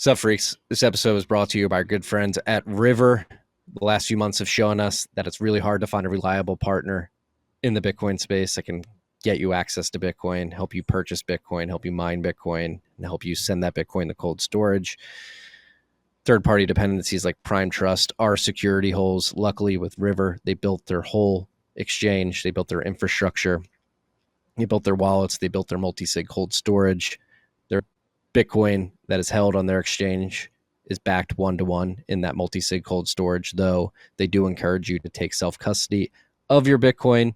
Sup, freaks? This episode is brought to you by our good friends at River. The last few months have shown us that it's really hard to find a reliable partner in the Bitcoin space that can get you access to Bitcoin, help you purchase Bitcoin, help you mine Bitcoin, and help you send that Bitcoin to cold storage. Third-party dependencies like Prime Trust are security holes. Luckily, with River, they built their whole exchange. They built their infrastructure. They built their wallets. They built their multi-sig cold storage. Their Bitcoin that is held on their exchange is backed one-to-one in that multi-sig cold storage, though they do encourage you to take self-custody of your Bitcoin.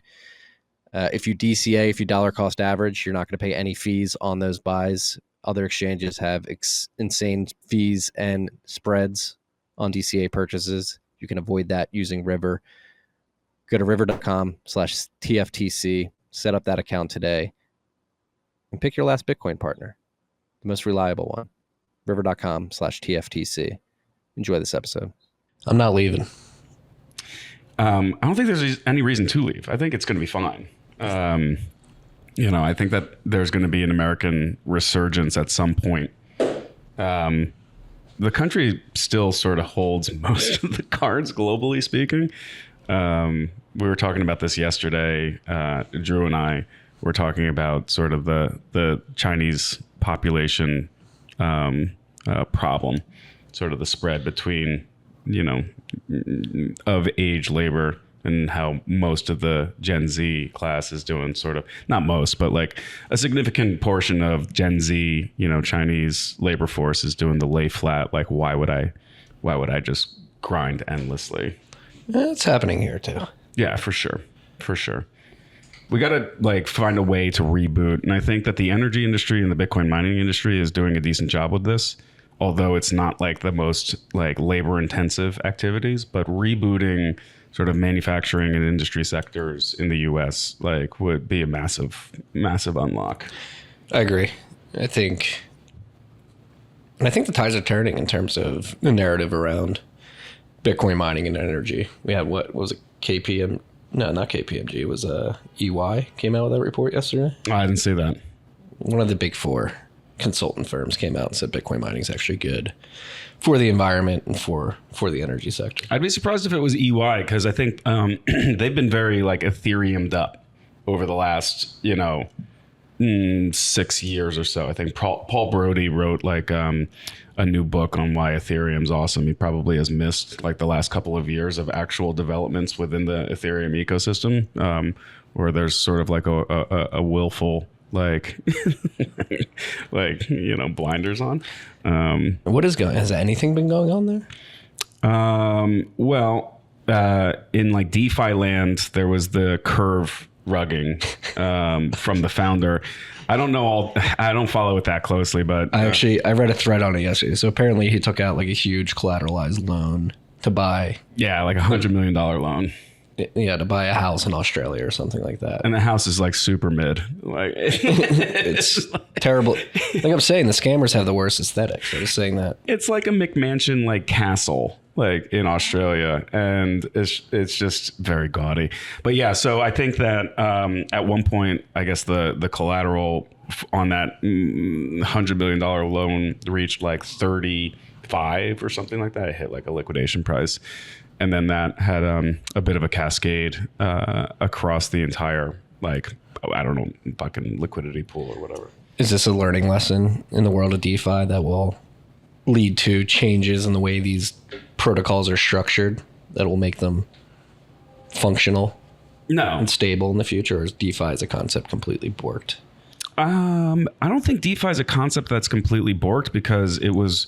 If you DCA, if you dollar cost average, you're not going to pay any fees on those buys. Other exchanges have insane fees and spreads on DCA purchases. You can avoid that using River. Go to river.com/TFTC, set up that account today, and pick your last Bitcoin partner, the most reliable one. River.com/TFTC. Enjoy this episode. I'm not leaving. I don't think there's any reason to leave. I think it's going to be fine. I think that there's going to be an American resurgence at some point. The country still sort of holds most of the cards, globally speaking. We were talking about this yesterday. Drew and I were talking about sort of the Chinese population problem, sort of the spread between, of age labor and how most of the Gen Z class is doing sort of, not most, but like a significant portion of Gen Z, Chinese labor force is doing the lay flat. Like, why would I just grind endlessly? It's happening here too. Yeah, for sure. For sure. We got to find a way to reboot. And I think that the energy industry and the Bitcoin mining industry is doing a decent job with this, although it's not the most labor intensive activities, but rebooting sort of manufacturing and industry sectors in the US would be a massive, massive unlock. I agree. I think the tides are turning in terms of the narrative around Bitcoin mining and energy. We had, what was it, KPM? No, not KPMG. It was EY came out with that report yesterday. Oh, I didn't see that. One of the big four consultant firms came out and said Bitcoin mining is actually good for the environment and for the energy sector. I'd be surprised if it was EY, because I think they've been very Ethereum'd up over the last 6 years or so. I think Paul Brody wrote a new book on why Ethereum's awesome. He probably has missed the last couple of years of actual developments within the Ethereum ecosystem, where there's sort of a willful blinders on. What is has anything been going on there? In DeFi land, there was the curve rugging from the founder. I don't know I don't follow it that closely, but I read a thread on it yesterday. So apparently he took out a huge collateralized loan to buy. Yeah, $100 million loan. Yeah, to buy a house in Australia or something like that. And the house is super mid. It's terrible. Like I'm saying, the scammers have the worst aesthetics. I was saying that. It's like a McMansion castle in Australia, and it's just very gaudy. But yeah, so I think that at one point, I guess the collateral on that $100 million loan reached 35 or something like that. It hit a liquidation price. And then that had a bit of a cascade across the entire, fucking liquidity pool or whatever. Is this a learning lesson in the world of DeFi that will lead to changes in the way these protocols are structured that will make them functional and stable in the future? Or is DeFi as a concept completely borked? I don't think DeFi is a concept that's completely borked, because it was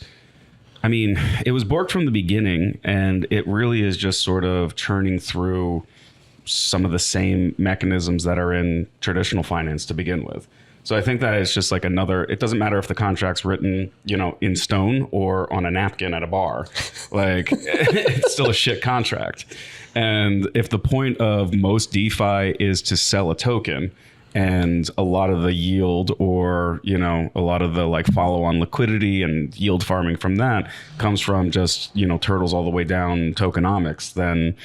borked from the beginning, and it really is just sort of churning through some of the same mechanisms that are in traditional finance to begin with. So I think that it's just it doesn't matter if the contract's written, in stone or on a napkin at a bar, it's still a shit contract. And if the point of most DeFi is to sell a token, and a lot of the yield or, a lot of the follow-on liquidity and yield farming from that comes from just, turtles all the way down tokenomics, then,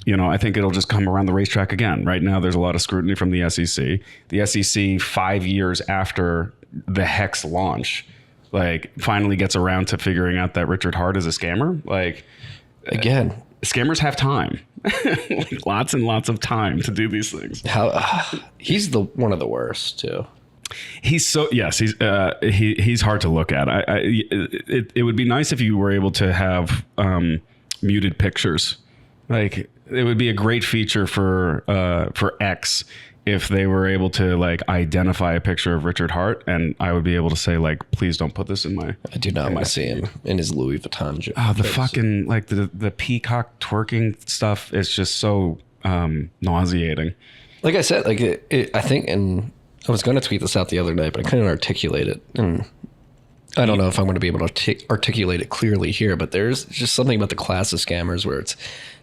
I think it'll just come around the racetrack again. Right now, there's a lot of scrutiny from the SEC. The SEC, 5 years after the Hex launch, like finally gets around to figuring out that Richard Hart is a scammer. Like, again, scammers have time, like lots and lots of time to do these things. He's one of the worst too. He's he's hard to look at. It would be nice if you were able to have muted pictures. Like, it would be a great feature for X if they were able to like identify a picture of Richard Hart, and I would be able to say like, please don't put this in my. I do not want to see him in his Louis Vuitton. Oh, the fucking like the peacock twerking stuff is just so nauseating. Like I said, like I think, and I was going to tweet this out the other night, but I couldn't articulate it, and I don't know if I'm going to be able to articulate it clearly here. But there's just something about the class of scammers where it's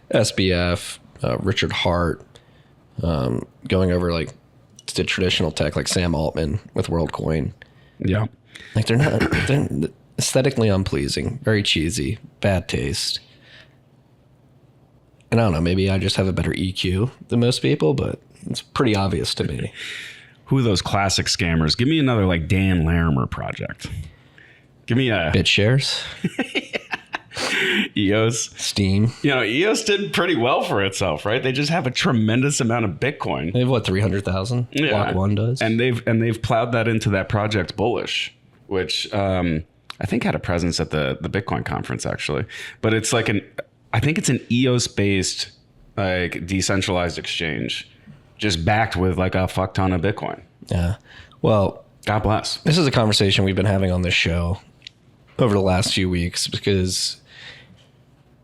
SBF, Richard Hart. Going over like to traditional tech like Sam Altman with WorldCoin. Yeah. Like they're aesthetically unpleasing, very cheesy, bad taste. And I don't know, maybe I just have a better EQ than most people, but it's pretty obvious to me. Who are those classic scammers? Give me another like Dan Larimer project. Give me a BitShares. EOS. Steam. EOS did pretty well for itself, right? They just have a tremendous amount of Bitcoin. They have what, 300,000? Yeah. Block One does. And they've plowed that into that project Bullish, which I think had a presence at the Bitcoin conference actually. But it's like I think it's an EOS based like decentralized exchange, just backed with like a fuck ton of Bitcoin. Yeah. Well, God bless. This is a conversation we've been having on this show over the last few weeks because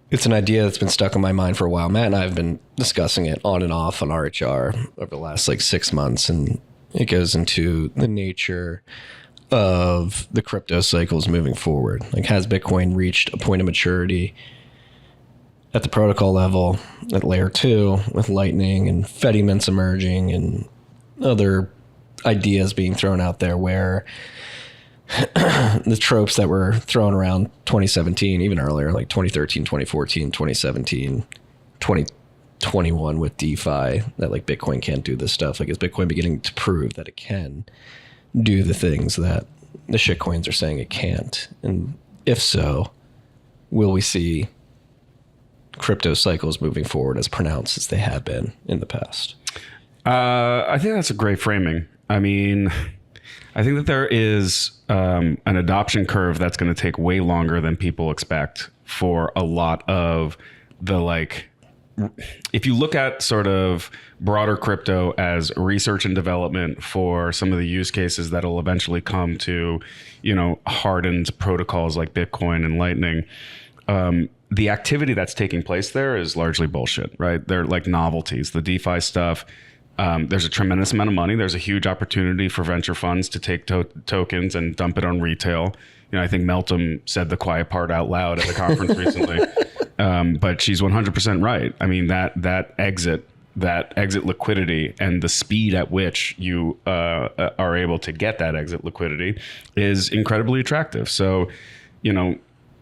it's an idea that's been stuck in my mind for a while. Matt and I have been discussing it on and off on RHR over the last like 6 months, and it goes into the nature of the crypto cycles moving forward. Like, has Bitcoin reached a point of maturity at the protocol level, at layer 2, with Lightning and Fedimints emerging and other ideas being thrown out there where the tropes that were thrown around 2017, even earlier, like 2013, 2014, 2017, 2021 with DeFi, that like Bitcoin can't do this stuff. Like, is Bitcoin beginning to prove that it can do the things that the shitcoins are saying it can't? And if so, will we see crypto cycles moving forward as pronounced as they have been in the past? I think that's a great framing. I mean, I think that there is an adoption curve that's going to take way longer than people expect for a lot of the, like, if you look at sort of broader crypto as research and development for some of the use cases that'll eventually come to, hardened protocols like Bitcoin and Lightning, the activity that's taking place there is largely bullshit, right? They're like novelties. The DeFi stuff, there's a tremendous amount of money. There's a huge opportunity for venture funds to take tokens and dump it on retail. I think Meltem said the quiet part out loud at the conference recently, but she's 100% right. I mean, that exit liquidity and the speed at which you are able to get that exit liquidity is incredibly attractive. So,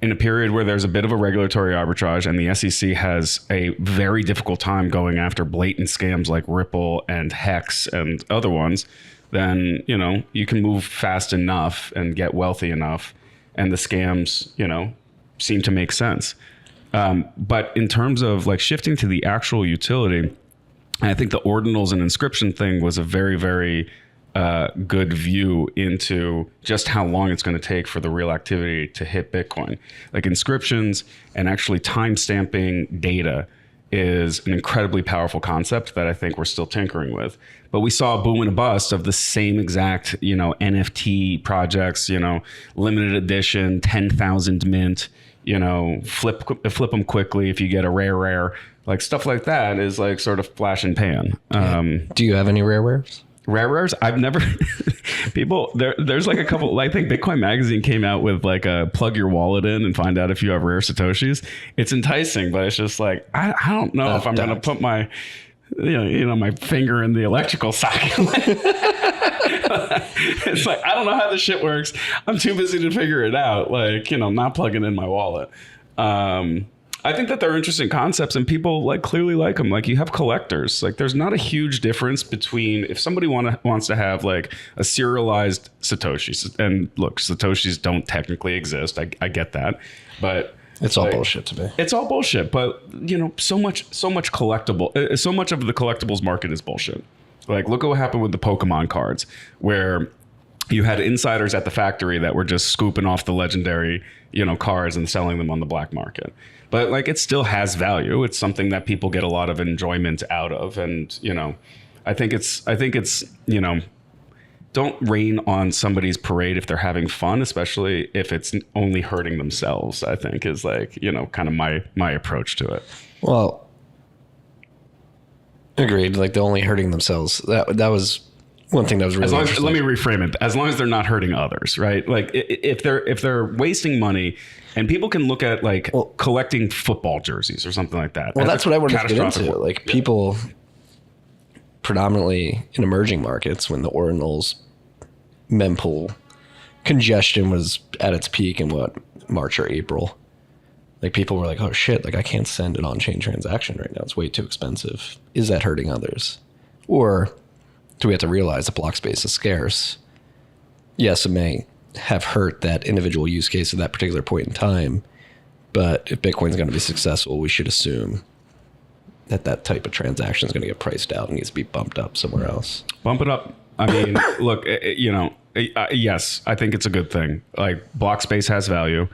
in a period where there's a bit of a regulatory arbitrage and the SEC has a very difficult time going after blatant scams like Ripple and Hex and other ones, then, you can move fast enough and get wealthy enough, and the scams, seem to make sense. But in terms of like shifting to the actual utility, I think the ordinals and inscription thing was a very, very good view into just how long it's going to take for the real activity to hit Bitcoin. Like, inscriptions and actually time stamping data is an incredibly powerful concept that I think we're still tinkering with. But we saw a boom and a bust of the same exact, NFT projects, limited edition, 10,000 mint, flip them quickly if you get a rare, like stuff like that is like sort of flash and pan. Do you have any rares? Rares? I've never there's like a couple. I think Bitcoin Magazine came out with like a plug your wallet in and find out if you have rare Satoshis. It's enticing, but it's just like I don't know if I'm going to put my my finger in the electrical socket. It's like, I don't know how this shit works. I'm too busy to figure it out. Like, not plugging in my wallet. I think that they're interesting concepts and people like clearly like them. Like you have collectors. Like there's not a huge difference between if somebody wants to have like a serialized Satoshi. And look, Satoshis don't technically exist. I get that, but it's all bullshit to me. It's all bullshit. But you know, so much collectible. So much of the collectibles market is bullshit. Like look at what happened with the Pokemon cards, where you had insiders at the factory that were just scooping off the legendary, you know, cards and selling them on the black market. But like it still has value. It's something that people get a lot of enjoyment out of. And, you know, I think it's, you know, don't rain on somebody's parade if they're having fun, especially if it's only hurting themselves, I think is like, you know, kind of my approach to it. Well, agreed. Like the only hurting themselves. That was one thing that was really interesting. Let me reframe it. As long as they're not hurting others, right? Like if they're wasting money, and people can look at like collecting football jerseys or something like that. Well, that's what I wanted to get into. Like people predominantly in emerging markets when the ordinals mempool congestion was at its peak in March or April. Like people were like, oh shit, like I can't send an on-chain transaction right now. It's way too expensive. Is that hurting others? Or do we have to realize that Blockspace is scarce? Yes, it may have hurt that individual use case at that particular point in time, but if Bitcoin's going to be successful, we should assume that type of transaction is going to get priced out and needs to be bumped up somewhere else. Bump it up. I mean, look, you know, yes, I think it's a good thing. Like Blockspace has value.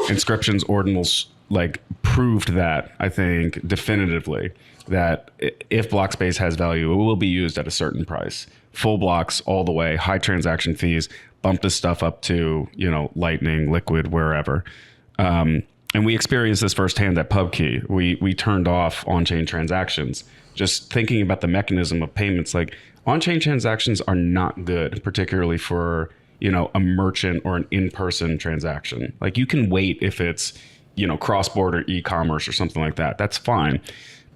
Inscriptions, ordinals, like proved that, I think, definitively, that if Blockspace has value, it will be used at a certain price. Full blocks all the way, high transaction fees, bump this stuff up to, you know, Lightning, Liquid, wherever. And we experienced this firsthand at Pubkey. We turned off on-chain transactions. Just thinking about the mechanism of payments, like on-chain transactions are not good, particularly for, you know, a merchant or an in-person transaction. Like you can wait if it's, you know, cross-border e-commerce or something like that. That's fine.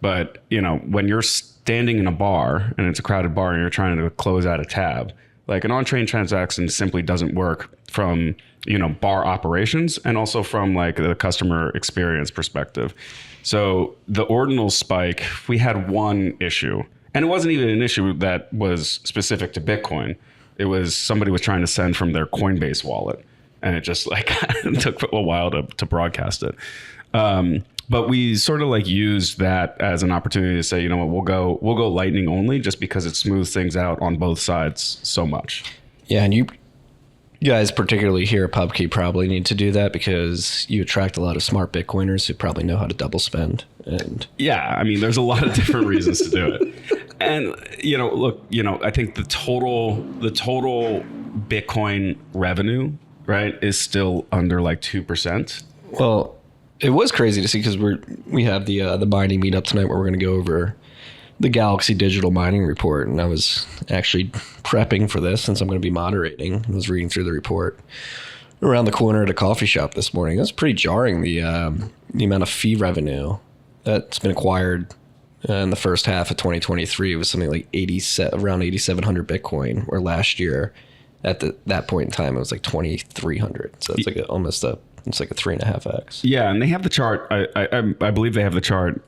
But, you know, when you're standing in a bar and it's a crowded bar and you're trying to close out a tab, like an on-chain transaction simply doesn't work from, you know, bar operations and also from like the customer experience perspective. So the ordinal spike, we had one issue, and it wasn't even an issue that was specific to Bitcoin. It was somebody was trying to send from their Coinbase wallet, and it just like took a while to broadcast it. But we sort of like used that as an opportunity to say, you know what, we'll go Lightning only just because it smooths things out on both sides so much. Yeah, and you guys, particularly here at Pubkey, probably need to do that because you attract a lot of smart Bitcoiners who probably know how to double spend. And yeah, I mean, there's a lot of different reasons to do it. And you know, look, you know, I think the total Bitcoin revenue, right, is still under like 2%. Well, it was crazy to see because we have the mining meetup tonight where we're going to go over the Galaxy Digital Mining Report, and I was actually prepping for this since I'm going to be moderating. I was reading through the report around the corner at a coffee shop this morning. It was pretty jarring, the amount of fee revenue that's been acquired in the first half of 2023. It was something like around 8,700 Bitcoin, where last year at that point in time it was like 2,300. So it's like it's like a 3.5x. Yeah, and they have the chart. I believe they have the chart.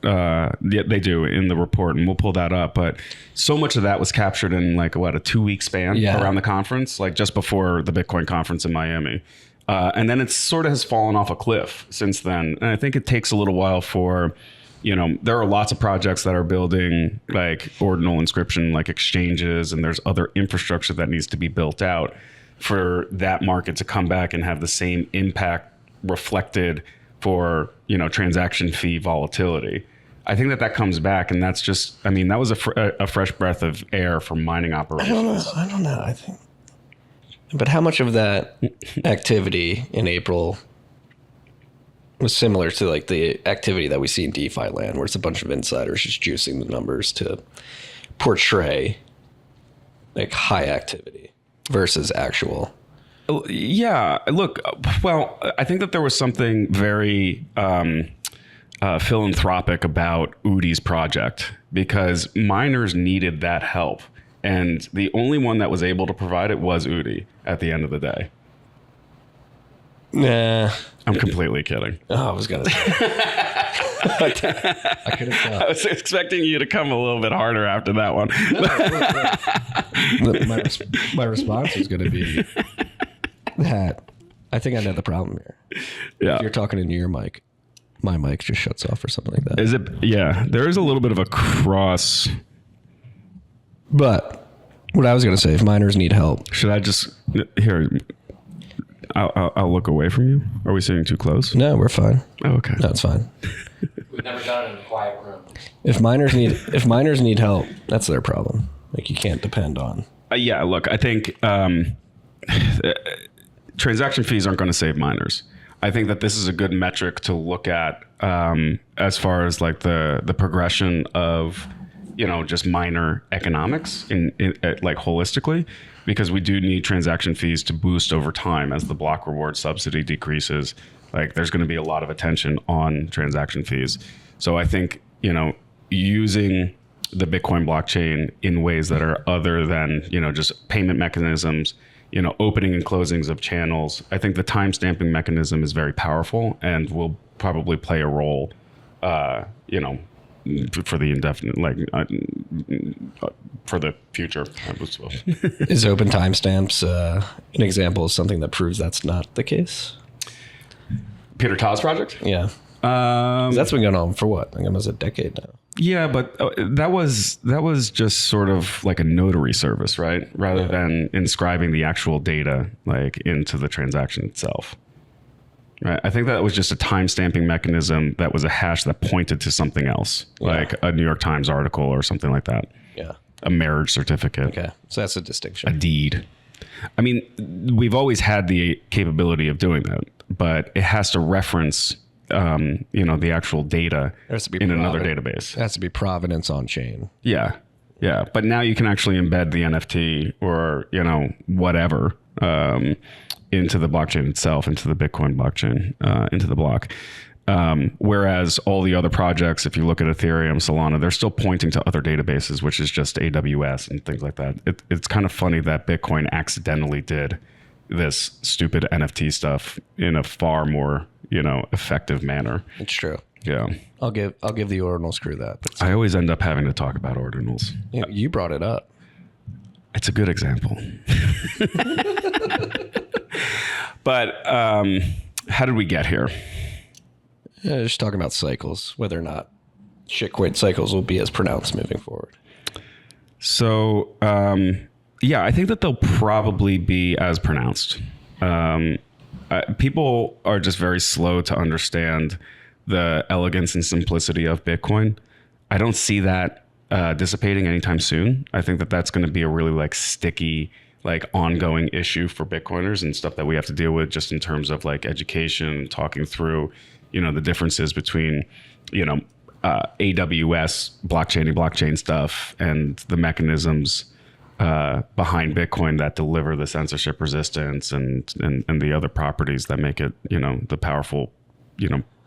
They do in the report, and we'll pull that up. But so much of that was captured in like a 2-week span around the conference, like just before the Bitcoin conference in Miami. And then it sort of has fallen off a cliff since then. And I think it takes a little while for, you know, there are lots of projects that are building like ordinal inscription, like exchanges, and there's other infrastructure that needs to be built out for that market to come back and have the same impact reflected for, you know, transaction fee volatility. I think that comes back, and that's just, I mean, that was a fresh breath of air for mining operations. I don't know. I think, but how much of that activity in April was similar to like the activity that we see in DeFi land, where it's a bunch of insiders just juicing the numbers to portray like high activity versus actual? Yeah, look, well, I think that there was something very philanthropic about Udi's project because miners needed that help. And the only one that was able to provide it was Udi at the end of the day. Nah. I'm completely kidding. Oh, I was going to say. I couldn't tell. I was expecting you to come a little bit harder after that one. My response is going to be that I think I know the problem here. Yeah. If you're talking into your mic, my mic just shuts off or something like that. Is it? Yeah, there is a little bit of a cross. But what I was going to say, if miners need help, Should I just here? I'll look away from you. Are we sitting too close? no, we're fine. Oh, okay. No, it's fine. We've never done it in a quiet room. If miners need help, that's their problem. Like you can't depend on. Yeah, look, I think transaction fees aren't going to save miners. I think that this is a good metric to look at as far as like the progression of, just miner economics in like holistically, because we do need transaction fees to boost over time as the block reward subsidy decreases. Like there's going to be a lot of attention on transaction fees. So I think, using the Bitcoin blockchain in ways that are other than, just payment mechanisms, opening and closings of channels. I think the time stamping mechanism is very powerful and will probably play a role, for the indefinite, for the future. Is open timestamps an example of something that proves that's not the case? Peter Ta's project? Yeah. That's been going on for what? Like almost a decade now. Yeah, but that was just sort of like a notary service, right? Rather than inscribing the actual data like into the transaction itself. Right. I think that was just a time stamping mechanism that was a hash that pointed to something else, like a New York Times article or something like that. Yeah. A marriage certificate. Okay. So that's a distinction. A deed. I mean, we've always had the capability of doing that, but it has to reference the actual data in another database. It has to be provenance on chain. Yeah. Yeah. But now you can actually embed the NFT or, whatever, into the blockchain itself, into the Bitcoin blockchain, into the block. Whereas all the other projects, if you look at Ethereum, Solana, they're still pointing to other databases, which is just AWS and things like that. It's kind of funny that Bitcoin accidentally did this stupid NFT stuff in a far more, effective manner. It's true. Yeah. I'll give the ordinals crew that. But I always end up having to talk about ordinals. You brought it up. It's a good example. But how did we get here? Yeah, just talking about cycles, whether or not shitcoin cycles will be as pronounced moving forward. So, I think that they'll probably be as pronounced. People are just very slow to understand the elegance and simplicity of Bitcoin. I don't see that dissipating anytime soon. I think that that's going to be a really sticky, ongoing issue for Bitcoiners and stuff that we have to deal with just in terms of education, talking through, the differences between, AWS blockchain stuff and the mechanisms behind Bitcoin that deliver the censorship resistance and the other properties that make it, the powerful,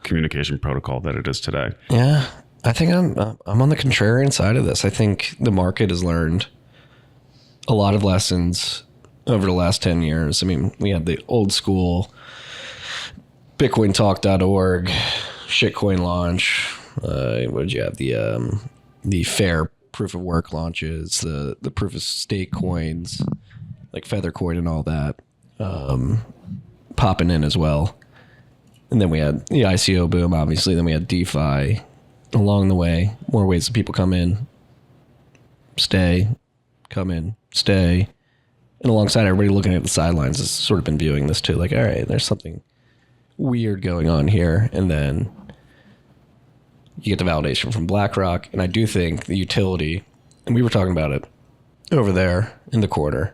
communication protocol that it is today. Yeah, I think I'm on the contrarian side of this. I think the market has learned a lot of lessons over the last 10 years. I mean, we had the old school bitcointalk.org shitcoin launch. What did you have? The fair proof of work launches, the proof of stake coins, like Feathercoin and all that, popping in as well. And then we had the ICO boom, obviously. Then we had DeFi along the way. More ways that people come in, stay, come in, stay. And alongside everybody looking at the sidelines has sort of been viewing this too. Like, all right, there's something weird going on here. And then you get the validation from BlackRock. And I do think the utility, and we were talking about it over there in the corner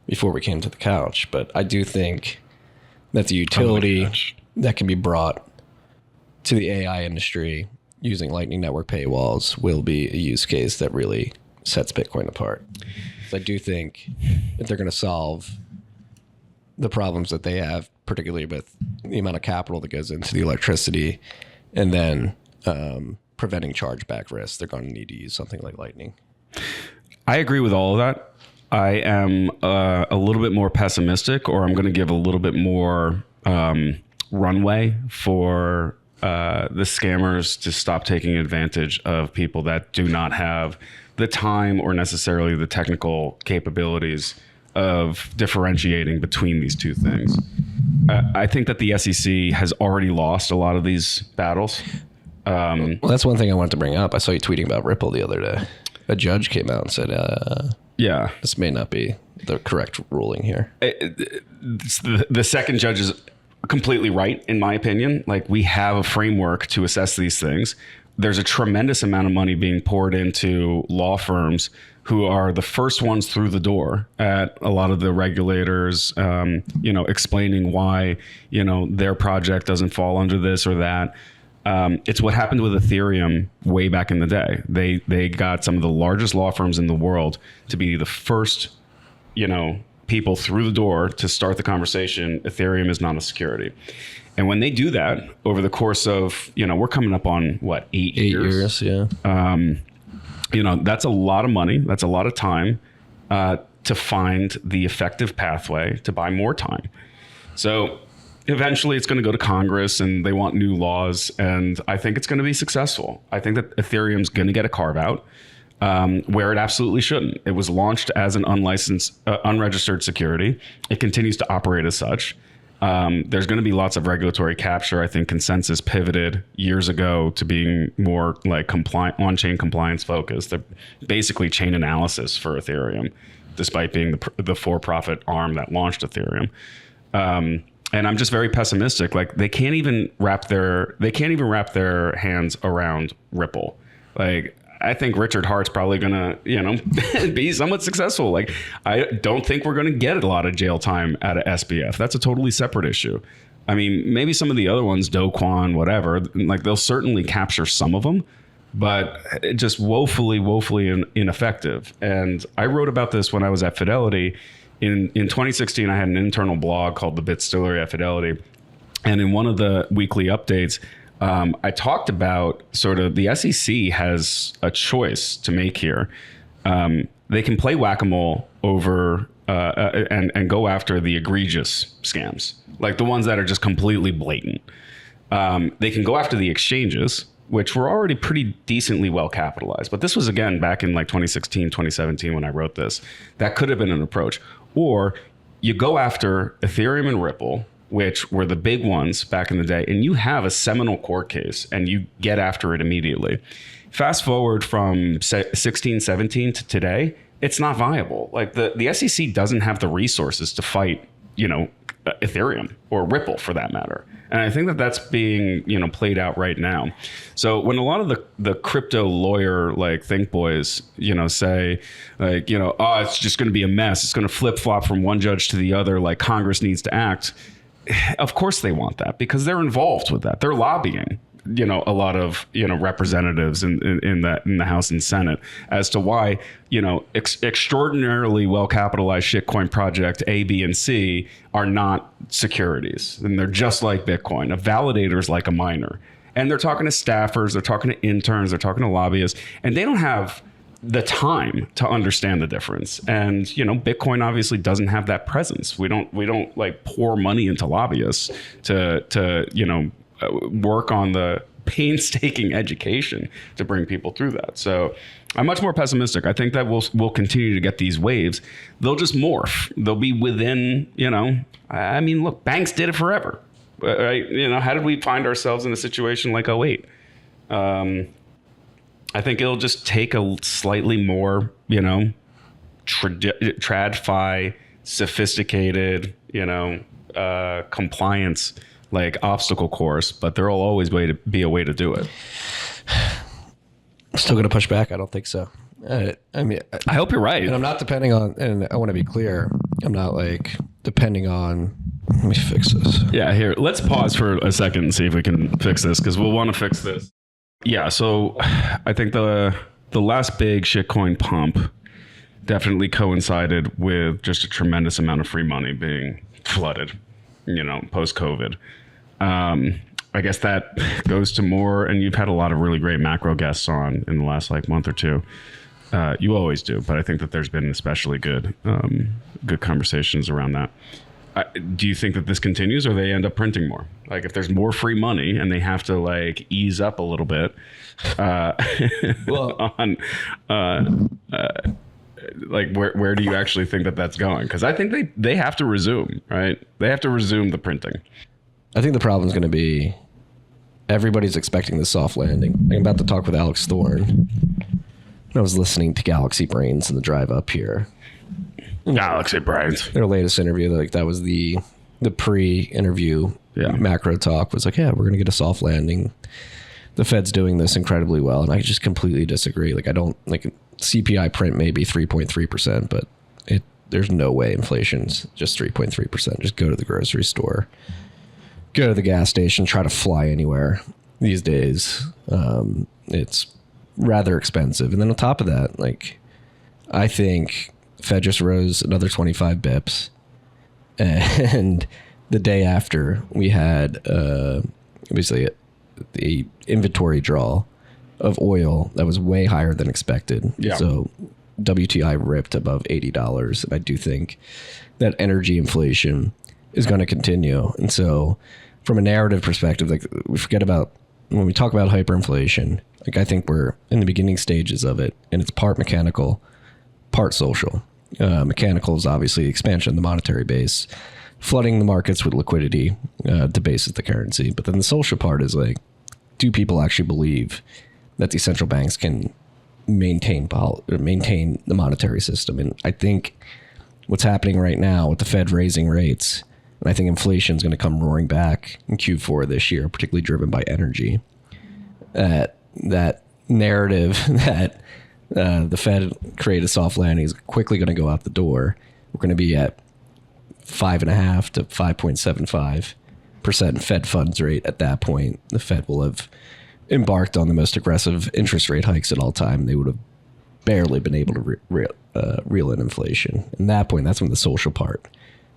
before we came to the couch, but I do think that the utility that can be brought to the AI industry using Lightning Network paywalls will be a use case that really sets Bitcoin apart. So I do think if they're going to solve the problems that they have, particularly with the amount of capital that goes into the electricity and then preventing chargeback risk, they're going to need to use something like Lightning. I agree with all of that. I am a little bit more pessimistic, or I'm going to give a little bit more runway for the scammers to stop taking advantage of people that do not have the time or necessarily the technical capabilities of differentiating between these two things. I think that the SEC has already lost a lot of these battles. Well, that's one thing I wanted to bring up. I saw you tweeting about Ripple the other day. A judge came out and said, yeah, this may not be the correct ruling here. The second judge is completely right, in my opinion. Like, we have a framework to assess these things. There's a tremendous amount of money being poured into law firms who are the first ones through the door at a lot of the regulators, explaining why, their project doesn't fall under this or that. It's what happened with Ethereum way back in the day. They got some of the largest law firms in the world to be the first, people through the door to start the conversation. Ethereum is not a security. And when they do that over the course of, we're coming up on what, 8 years? 8 years, yeah. That's a lot of money. That's a lot of time to find the effective pathway to buy more time. So eventually it's going to go to Congress and they want new laws. And I think it's going to be successful. I think that Ethereum's going to get a carve out where it absolutely shouldn't. It was launched as an unlicensed, unregistered security. It continues to operate as such. There's going to be lots of regulatory capture. I think Consensus pivoted years ago to being more like on-chain compliance focused. They're basically chain analysis for Ethereum, despite being the for-profit arm that launched Ethereum. And I'm just very pessimistic. Like, they can't even wrap their hands around Ripple. Like, I think Richard Hart's probably gonna, be somewhat successful. Like, I don't think we're gonna get a lot of jail time out of SBF. That's a totally separate issue. I mean, maybe some of the other ones, Do Kwon, whatever, like, they'll certainly capture some of them, but it just woefully ineffective. And I wrote about this when I was at Fidelity. In 2016, I had an internal blog called The Bitstillery at Fidelity. And in one of the weekly updates, I talked about sort of the SEC has a choice to make here. They can play whack-a-mole over and go after the egregious scams, like the ones that are just completely blatant. They can go after the exchanges, which were already pretty decently well capitalized. But this was, again, back in like 2016, 2017 when I wrote this. That could have been an approach. Or you go after Ethereum and Ripple, which were the big ones back in the day, and you have a seminal court case and you get after it immediately. Fast forward from 16, 17 to today, it's not viable. Like, the SEC doesn't have the resources to fight, Ethereum or Ripple for that matter. And I think that that's being, played out right now. So when a lot of the crypto lawyer, like, think boys, say, like, oh, it's just going to be a mess. It's going to flip flop from one judge to the other. Like, Congress needs to act. Of course they want that because they're involved with that. They're lobbying, a lot of, representatives in the House and Senate as to why, extraordinarily well capitalized shitcoin project A, B, and C are not securities. And they're just like Bitcoin. A validator is like a miner. And they're talking to staffers, they're talking to interns, they're talking to lobbyists, and they don't have the time to understand the difference. And, Bitcoin obviously doesn't have that presence. We don't like pour money into lobbyists to work on the painstaking education to bring people through that. So I'm much more pessimistic. I think that we'll continue to get these waves. They'll just morph. They'll be within, I mean, look, banks did it forever, right? How did we find ourselves in a situation like '08? I think it'll just take a slightly more, tradfi, sophisticated, compliance, like, obstacle course, but there'll always be a way to do it. Still going to push back? I don't think so. I hope you're right. And I'm not depending on, and I want to be clear, I'm not like depending on, let me fix this. Yeah, here, let's pause for a second and see if we can fix this because we'll want to fix this. Yeah, so I think the last big shitcoin pump definitely coincided with just a tremendous amount of free money being flooded, post-COVID. I guess that goes to more, and you've had a lot of really great macro guests on in the last month or two. You always do, but I think that there's been especially good conversations around that. do you think that this continues, or they end up printing more? Like, if there's more free money and they have to like ease up a little bit, well, on like where do you actually think that that's going? Because I think they have to resume, right? They have to resume the printing. I think the problem is going to be everybody's expecting the soft landing. I'm about to talk with Alex Thorne. I was listening to Galaxy Brains in the drive up here. Galaxy Brains. Their latest interview, like that was the pre-interview macro talk, was like, yeah, we're going to get a soft landing. The Fed's doing this incredibly well. And I just completely disagree. Like, I don't like CPI print maybe 3.3%, but there's no way inflation's just 3.3%. Just go to the grocery store, go to the gas station, try to fly anywhere these days. It's rather expensive. And then on top of that, like, I think Fed just rose another 25 bips. And the day after, we had obviously the inventory draw of oil that was way higher than expected. Yeah. So WTI ripped above $80. And I do think that energy inflation is going to continue. And so from a narrative perspective, like, we forget about when we talk about hyperinflation, like, I think we're in the beginning stages of it, and it's part mechanical, part social. Mechanical is obviously expansion of the monetary base, flooding the markets with liquidity to basis the currency. But then the social part is like, do people actually believe that the central banks can maintain the monetary system? And I think what's happening right now with the Fed raising rates, and I think inflation is going to come roaring back in Q4 this year, particularly driven by energy. That narrative that the Fed created a soft landing is quickly going to go out the door. We're going to be at 5.5 to 5.75% Fed funds rate at that point. The Fed will have embarked on the most aggressive interest rate hikes at all time. They would have barely been able to reel in inflation. At that point, that's when the social part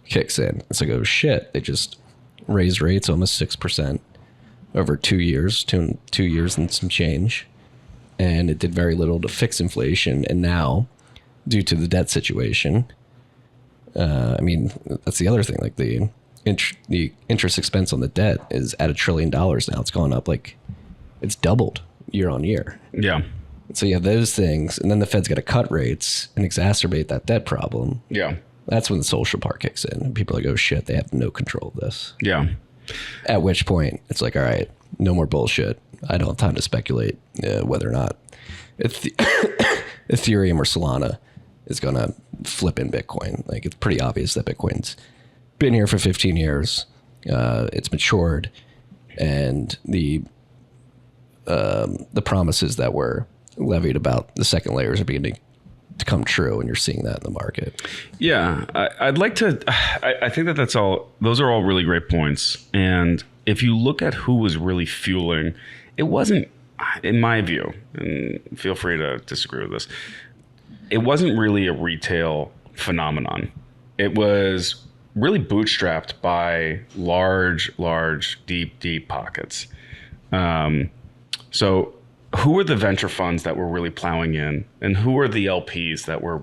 kicks in. It's like, oh shit, they just raised rates almost 6% over 2 years, 2 years and some change. And it did very little to fix inflation. And now, due to the debt situation, I mean, that's the other thing. Like, the interest expense on the debt is at $1 trillion now. It's gone up, like, it's doubled year on year. Yeah. So you have those things, and then the Fed's got to cut rates and exacerbate that debt problem. Yeah. That's when the social part kicks in. And people are like, oh shit, they have no control of this. Yeah. At which point, it's like, all right, no more bullshit. I don't have time to speculate whether or not Ethereum or Solana is going to flip in Bitcoin. Like, it's pretty obvious that Bitcoin's been here for 15 years. It's matured, and the promises that were levied about the second layers are beginning to come true, and you're seeing that in the market. Yeah, I'd like to. I think those are all really great points. And if you look at who was really fueling, it wasn't, in my view, and feel free to disagree with this, it wasn't really a retail phenomenon. It was really bootstrapped by large, deep pockets. So who were the venture funds that were really plowing in, and who were the LPs that were,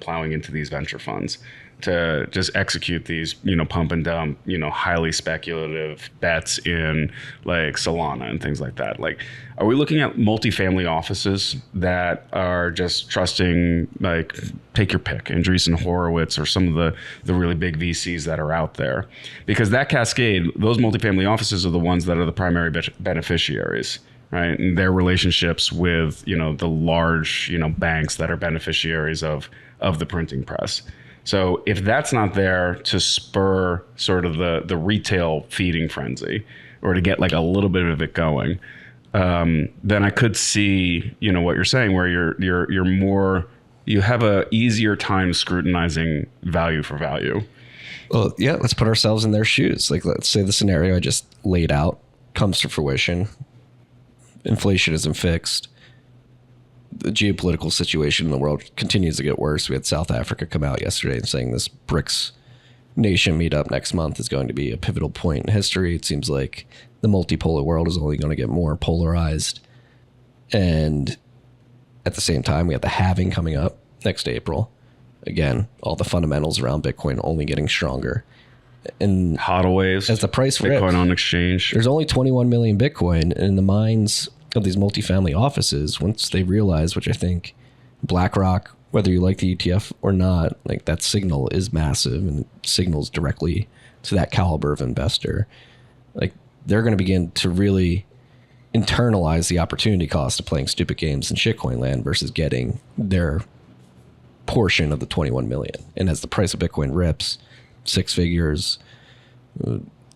plowing into these venture funds to just execute these, pump and dump, highly speculative bets in like Solana and things like that? Like, are we looking at multifamily offices that are just trusting, like, take your pick, Andreessen Horowitz or some of the really big VCs that are out there? Because that cascade, those multifamily offices are the ones that are the primary beneficiaries, right? And their relationships with, the large, banks that are beneficiaries of the printing press. So if that's not there to spur sort of the retail feeding frenzy, or to get like a little bit of it going, then I could see, what you're saying, where you're more, you have a easier time scrutinizing value for value. Well, yeah, let's put ourselves in their shoes. Like, let's say the scenario I just laid out comes to fruition. Inflation isn't fixed. The geopolitical situation in the world continues to get worse. We had South Africa come out yesterday and saying this BRICS nation meetup next month is going to be a pivotal point in history. It seems like the multipolar world is only going to get more polarized. And at the same time, we have the halving coming up next April. Again, all the fundamentals around Bitcoin only getting stronger. And HODL waves. as the price Bitcoin ripped, on exchange. there's only 21 million Bitcoin, and in the minds of these multifamily offices, once they realize, which I think BlackRock, whether you like the ETF or not, like that signal is massive and it signals directly to that caliber of investor. Like they're going to begin to really internalize the opportunity cost of playing stupid games in shitcoin land versus getting their portion of the 21 million. And as the price of Bitcoin rips, 6 figures,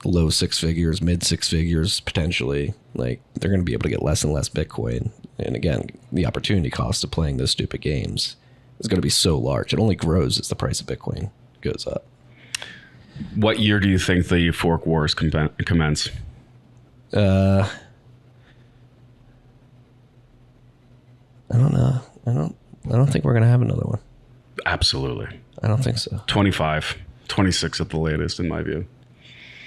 low 6 figures, mid 6 figures, potentially, like they're going to be able to get less and less Bitcoin. And again, the opportunity cost of playing those stupid games is going to be so large. It only grows as the price of Bitcoin goes up. What year do you think the fork wars commence? I don't know. I don't think we're going to have another one. Absolutely. I don't think so. 25, 26 at the latest, in my view.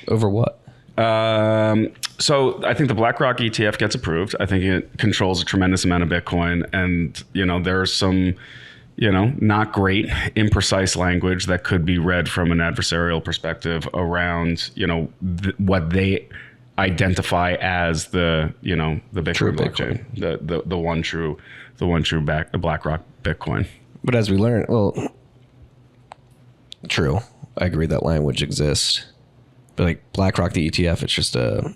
Over what? So I think the BlackRock ETF gets approved. I think it controls a tremendous amount of Bitcoin. And, there's some, not great, imprecise language that could be read from an adversarial perspective around, what they identify as the Bitcoin blockchain, the one true BlackRock Bitcoin. But as we learn, true. I agree that language exists. But like BlackRock, the ETF, it's just an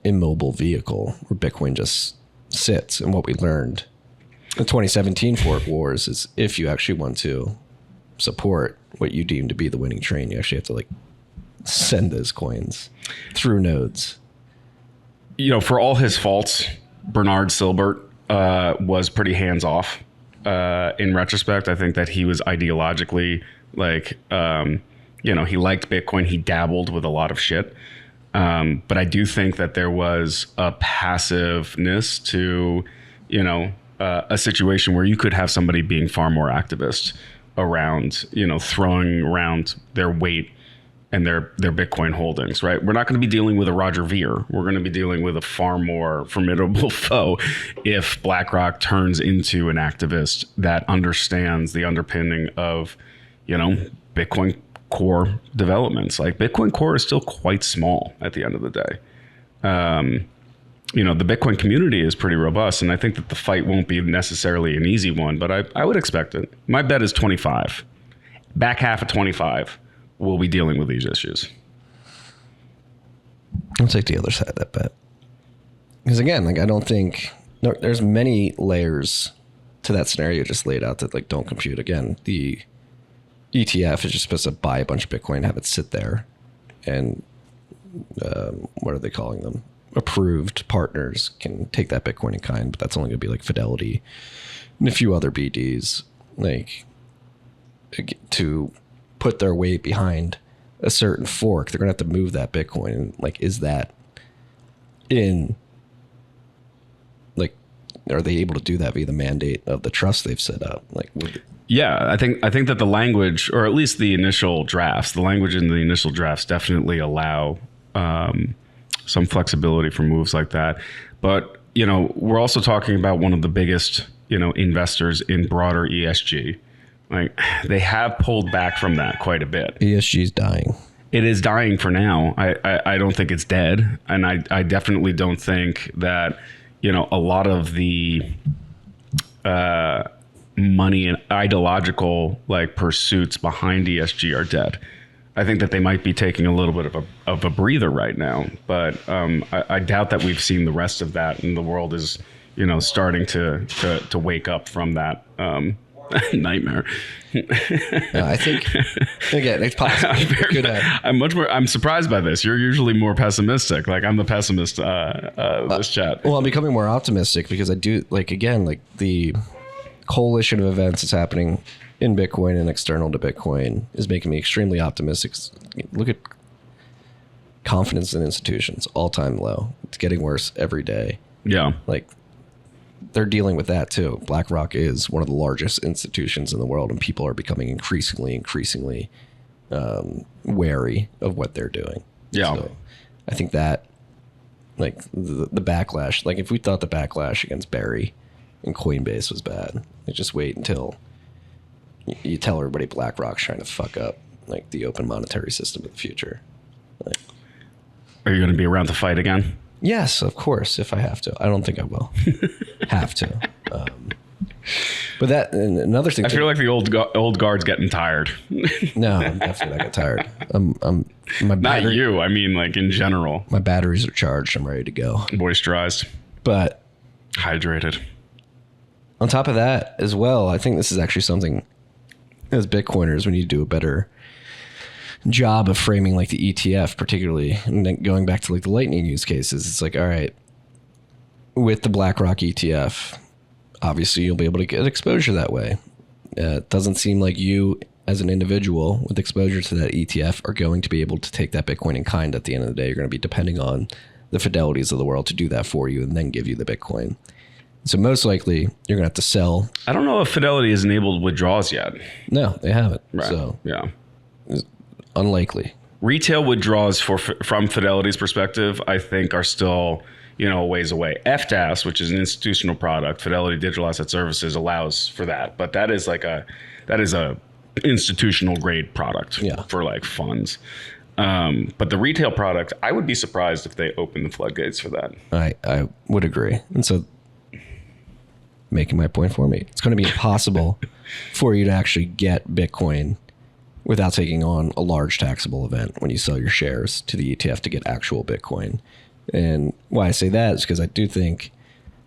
immobile vehicle where Bitcoin just sits. And what we learned in 2017 fork wars is if you actually want to support what you deem to be the winning train, you actually have to send those coins through nodes. For all his faults, Bernard Silbert was pretty hands off. In retrospect, I think that he was ideologically he liked Bitcoin. He dabbled with a lot of shit. But I do think that there was a passiveness to, a situation where you could have somebody being far more activist around, throwing around their weight and their Bitcoin holdings, right? We're not going to be dealing with a Roger Ver. We're going to be dealing with a far more formidable foe if BlackRock turns into an activist that understands the underpinning of, Bitcoin core developments. Like Bitcoin core is still quite small at the end of the day. The Bitcoin community is pretty robust, and I think that the fight won't be necessarily an easy one, but I would expect it. My bet is 25. Back half of 25. We'll be dealing with these issues. I'll take the other side of that bet. Because again, I don't think there's many layers to that scenario just laid out that don't compute. Again, the ETF is just supposed to buy a bunch of Bitcoin, have it sit there, and what are they calling them? Approved partners can take that Bitcoin in kind, but that's only going to be Fidelity and a few other BDs, to put their weight behind a certain fork. They're going to have to move that Bitcoin. Is that in, are they able to do that via the mandate of the trust they've set up? Yeah, I think that the language, or at least the initial drafts, the language in the initial drafts definitely allow some flexibility for moves like that. But, we're also talking about one of the biggest, investors in broader ESG. They have pulled back from that quite a bit. ESG is dying. It is dying for now. I don't think it's dead. And I definitely don't think that, a lot of the money and ideological pursuits behind ESG are dead. I think that they might be taking a little bit of a breather right now, but I doubt that we've seen the rest of that, and the world is, starting to wake up from that nightmare. I think again, it's possible. I'm surprised by this. You're usually more pessimistic. I'm the pessimist. This chat. Well, I'm becoming more optimistic because I do the coalition of events that's happening in Bitcoin and external to Bitcoin is making me extremely optimistic. Look at confidence in institutions, all-time low. It's getting worse every day. Yeah. They're dealing with that too. BlackRock is one of the largest institutions in the world, and people are becoming increasingly wary of what they're doing. Yeah. So I think that the backlash, if we thought the backlash against Barry and Coinbase was bad, just wait until you tell everybody BlackRock's trying to fuck up like the open monetary system of the future. Like, Are you going to be around to fight again? yes, of course, if I have to. I don't think I will have to. But that, and another thing. I feel like the old guard's getting tired. No, I'm definitely not get tired. My Not you. I mean, like in general. My batteries are charged. I'm ready to go. Moisturized. But hydrated. On top of that as well, I think this is actually something as Bitcoiners, we need to do a better job of framing like the ETF particularly. And then going back to like the Lightning use cases, it's like, all right, with the BlackRock ETF, obviously you'll be able to get exposure that way. It doesn't seem like you as an individual with exposure to that ETF are going to be able to take that Bitcoin in kind at the end of the day. You're going to be depending on the Fidelities of the world to do that for you and then give you the Bitcoin. So most likely you're going to have to sell. I don't know if Fidelity has enabled withdrawals yet. No, they haven't. Right. So yeah, it's unlikely. Retail withdrawals from Fidelity's perspective, I think, are still a ways away. FDAS, which is an institutional product, Fidelity Digital Asset Services, allows for that, but that is a institutional grade product for like funds. But the retail product, I would be surprised if they open the floodgates for that. I would agree. And so making my point for me, it's going to be impossible for you to actually get Bitcoin without taking on a large taxable event when you sell your shares to the ETF to get actual Bitcoin. And why I say that is because I do think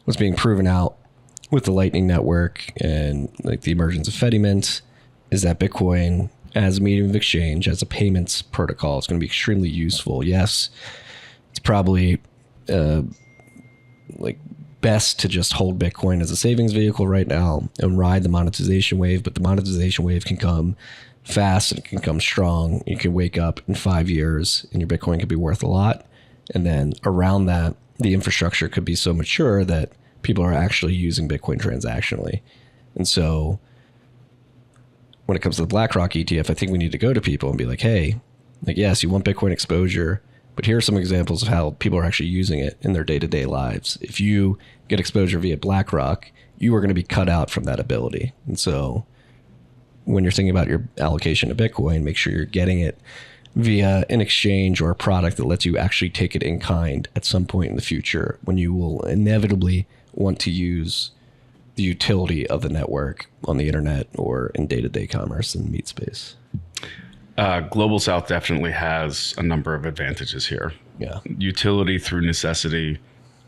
what's being proven out with the Lightning Network and like the emergence of Fediment is that Bitcoin as a medium of exchange, as a payments protocol, is going to be extremely useful. Yes, it's probably like best to just hold Bitcoin as a savings vehicle right now and ride the monetization wave, but the monetization wave can come fast and it can come strong. You can wake up in 5 years and your Bitcoin could be worth a lot. And then around that, the infrastructure could be so mature that people are actually using Bitcoin transactionally. And so when it comes to the BlackRock ETF, I think we need to go to people and be like, hey, like, yes, you want Bitcoin exposure, but here are some examples of how people are actually using it in their day-to-day lives. If you get exposure via BlackRock, you are going to be cut out from that ability. And so when you're thinking about your allocation of Bitcoin, make sure you're getting it via an exchange or a product that lets you actually take it in kind at some point in the future when you will inevitably want to use the utility of the network on the internet or in day-to-day commerce and meat space. Global South definitely has a number of advantages here. Yeah. Utility through necessity,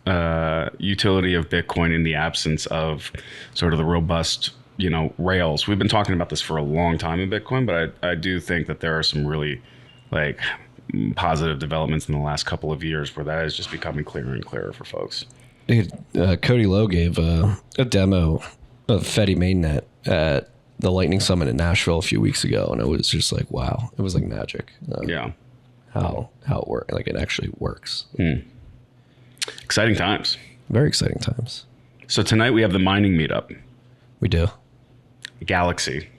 utility of Bitcoin in the absence of sort of the robust, rails. We've been talking about this for a long time in Bitcoin, but I do think that there are some really like positive developments in the last couple of years where that is just becoming clearer and clearer for folks. Dude, Cody Lowe gave a demo of Fedi Mainnet at the Lightning Summit in Nashville a few weeks ago, and it was just like, wow, it was like magic. How it works, like it actually works. Exciting times. Very exciting times. So tonight we have the mining meetup. We do. Galaxy.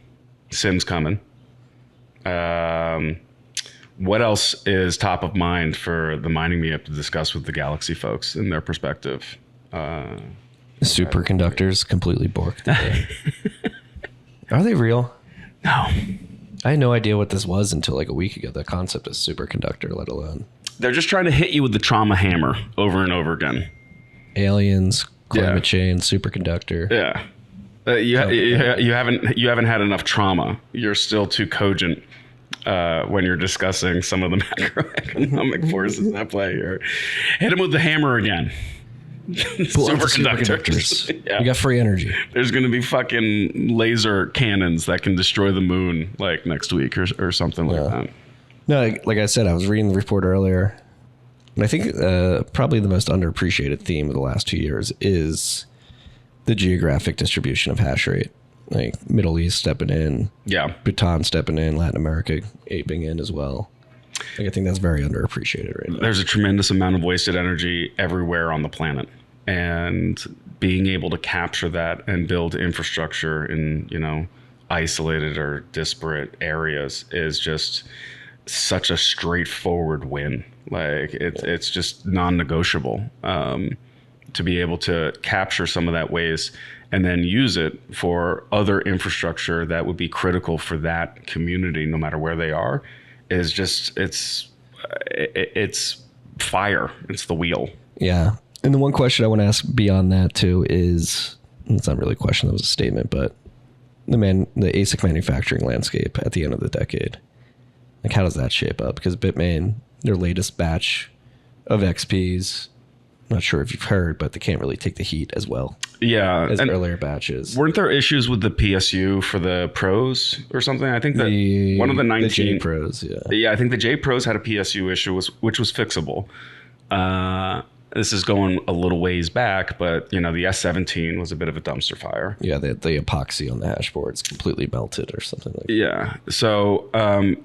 Sim's coming. What else is top of mind for the mining meetup to discuss with the Galaxy folks in their perspective? Superconductors completely borked. Are they real? No. I had no idea what this was until like a week ago, the concept of superconductor, let alone. They're just trying to hit you with the trauma hammer over and over again. Aliens, climate change, superconductor. Yeah. You haven't had enough trauma. You're still too cogent when you're discussing some of the macroeconomic forces at play here. Hit him with the hammer again. Superconductors. Yeah. You got free energy. There's going to be fucking laser cannons that can destroy the moon like next week or something like that. No, like I said, I was reading the report earlier, and I think probably the most underappreciated theme of the last 2 years is the geographic distribution of hash rate. Like Middle East stepping in, Bhutan stepping in, Latin America aping in as well. Like I think that's very underappreciated right now. There's a tremendous amount of wasted energy everywhere on the planet, and being able to capture that and build infrastructure in isolated or disparate areas is just such a straightforward win. Like it's just non-negotiable to be able to capture some of that waste and then use it for other infrastructure that would be critical for that community, no matter where they are, is just, it's fire. It's the wheel. Yeah. And the one question I want to ask beyond that too is, it's not really a question, that was a statement, but the ASIC manufacturing landscape at the end of the decade, like how does that shape up? Because Bitmain, their latest batch of XPs, not sure if you've heard, but they can't really take the heat as well. Yeah, as earlier batches. Weren't there issues with the PSU for the pros or something? I think that one of the 19 the J pros, I think the J pros had a PSU issue, which was fixable. This is going a little ways back, but the S17 was a bit of a dumpster fire. Yeah, the epoxy on the hashboards completely melted or something like that. Yeah, so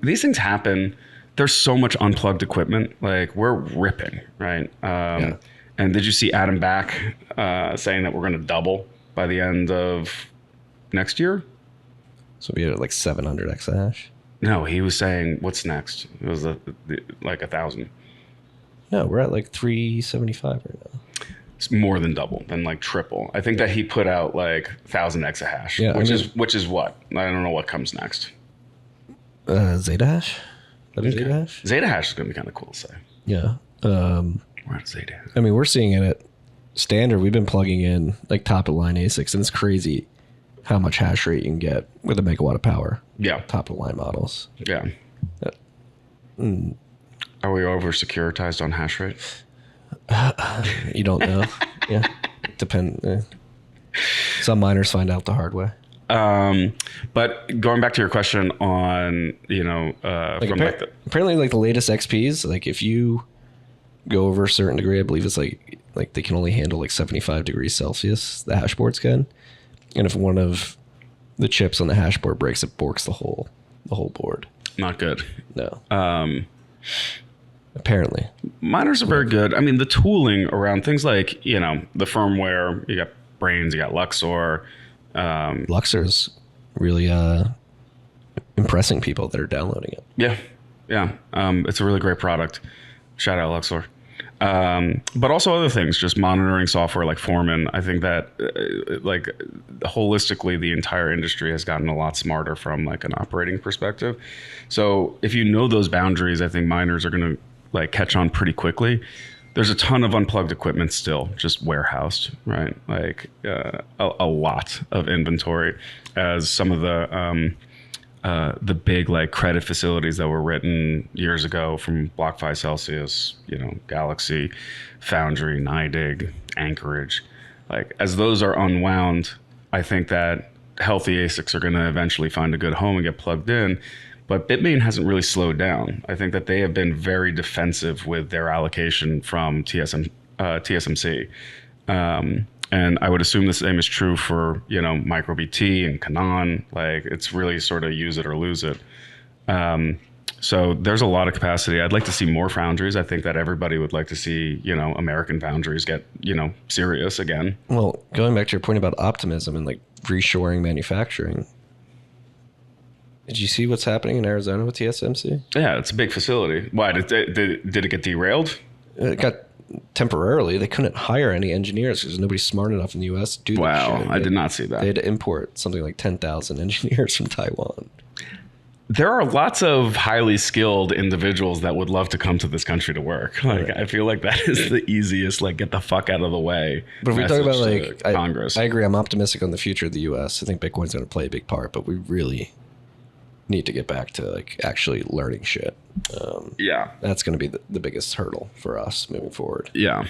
these things happen. There's so much unplugged equipment. Like, we're ripping, right? Yeah. And did you see Adam Back saying that we're going to double by the end of next year? So we had like 700 exahash? No, he was saying, what's next? It was like 1,000. No, we're at like 375 right now. It's more than double, than like triple. I think that he put out like 1,000 exahash, which is what? I don't know what comes next. Zeta hash? Zeta hash is going to be kind of cool to say. Yeah. We're at Zeta. I mean, we're seeing it at standard. We've been plugging in like top of the line ASICs, and it's crazy how much hash rate you can get with a megawatt of power. Yeah. Top of the line models. Yeah. Are we over securitized on hash rate? You don't know. Yeah. Some miners find out the hard way. But going back to your question on, apparently like the latest XPs, like if you go over a certain degree, I believe it's like they can only handle like 75 degrees Celsius, the hash boards can. And if one of the chips on the hash board breaks, it borks the whole board. Not good. No. Apparently. Miners are very good. I mean, the tooling around things like, the firmware, you got Brains, you got Luxor. Luxor's really impressing people that are downloading it. Yeah. It's a really great product. Shout out Luxor. But also other things, just monitoring software like Foreman. I think that holistically, the entire industry has gotten a lot smarter from like an operating perspective. So if you know those boundaries, I think miners are going to like catch on pretty quickly. There's a ton of unplugged equipment still just warehoused, right? Like a lot of inventory, as some of the big like credit facilities that were written years ago from BlockFi, Celsius, Galaxy, Foundry, NYDIG, Anchorage. Like, as those are unwound, I think that healthy ASICs are going to eventually find a good home and get plugged in. But Bitmain hasn't really slowed down. I think that they have been very defensive with their allocation from TSMC. And I would assume the same is true for, MicroBT and Canaan. Like, it's really sort of use it or lose it. So there's a lot of capacity. I'd like to see more foundries. I think that everybody would like to see, American foundries get, serious again. Well, going back to your point about optimism and like reshoring manufacturing, did you see what's happening in Arizona with TSMC? Yeah, it's a big facility. Why? Did it get derailed? It got temporarily. They couldn't hire any engineers because nobody's smart enough in the U.S. to do that. Wow, I did not see that. They had to import something like 10,000 engineers from Taiwan. There are lots of highly skilled individuals that would love to come to this country to work. Like, right. I feel like that is the easiest, like, get the fuck out of the way. But if we talk about like Congress, I agree. I'm optimistic on the future of the U.S. I think Bitcoin's going to play a big part, but we really need to get back to like actually learning shit. Yeah, that's going to be the biggest hurdle for us moving forward. Yeah.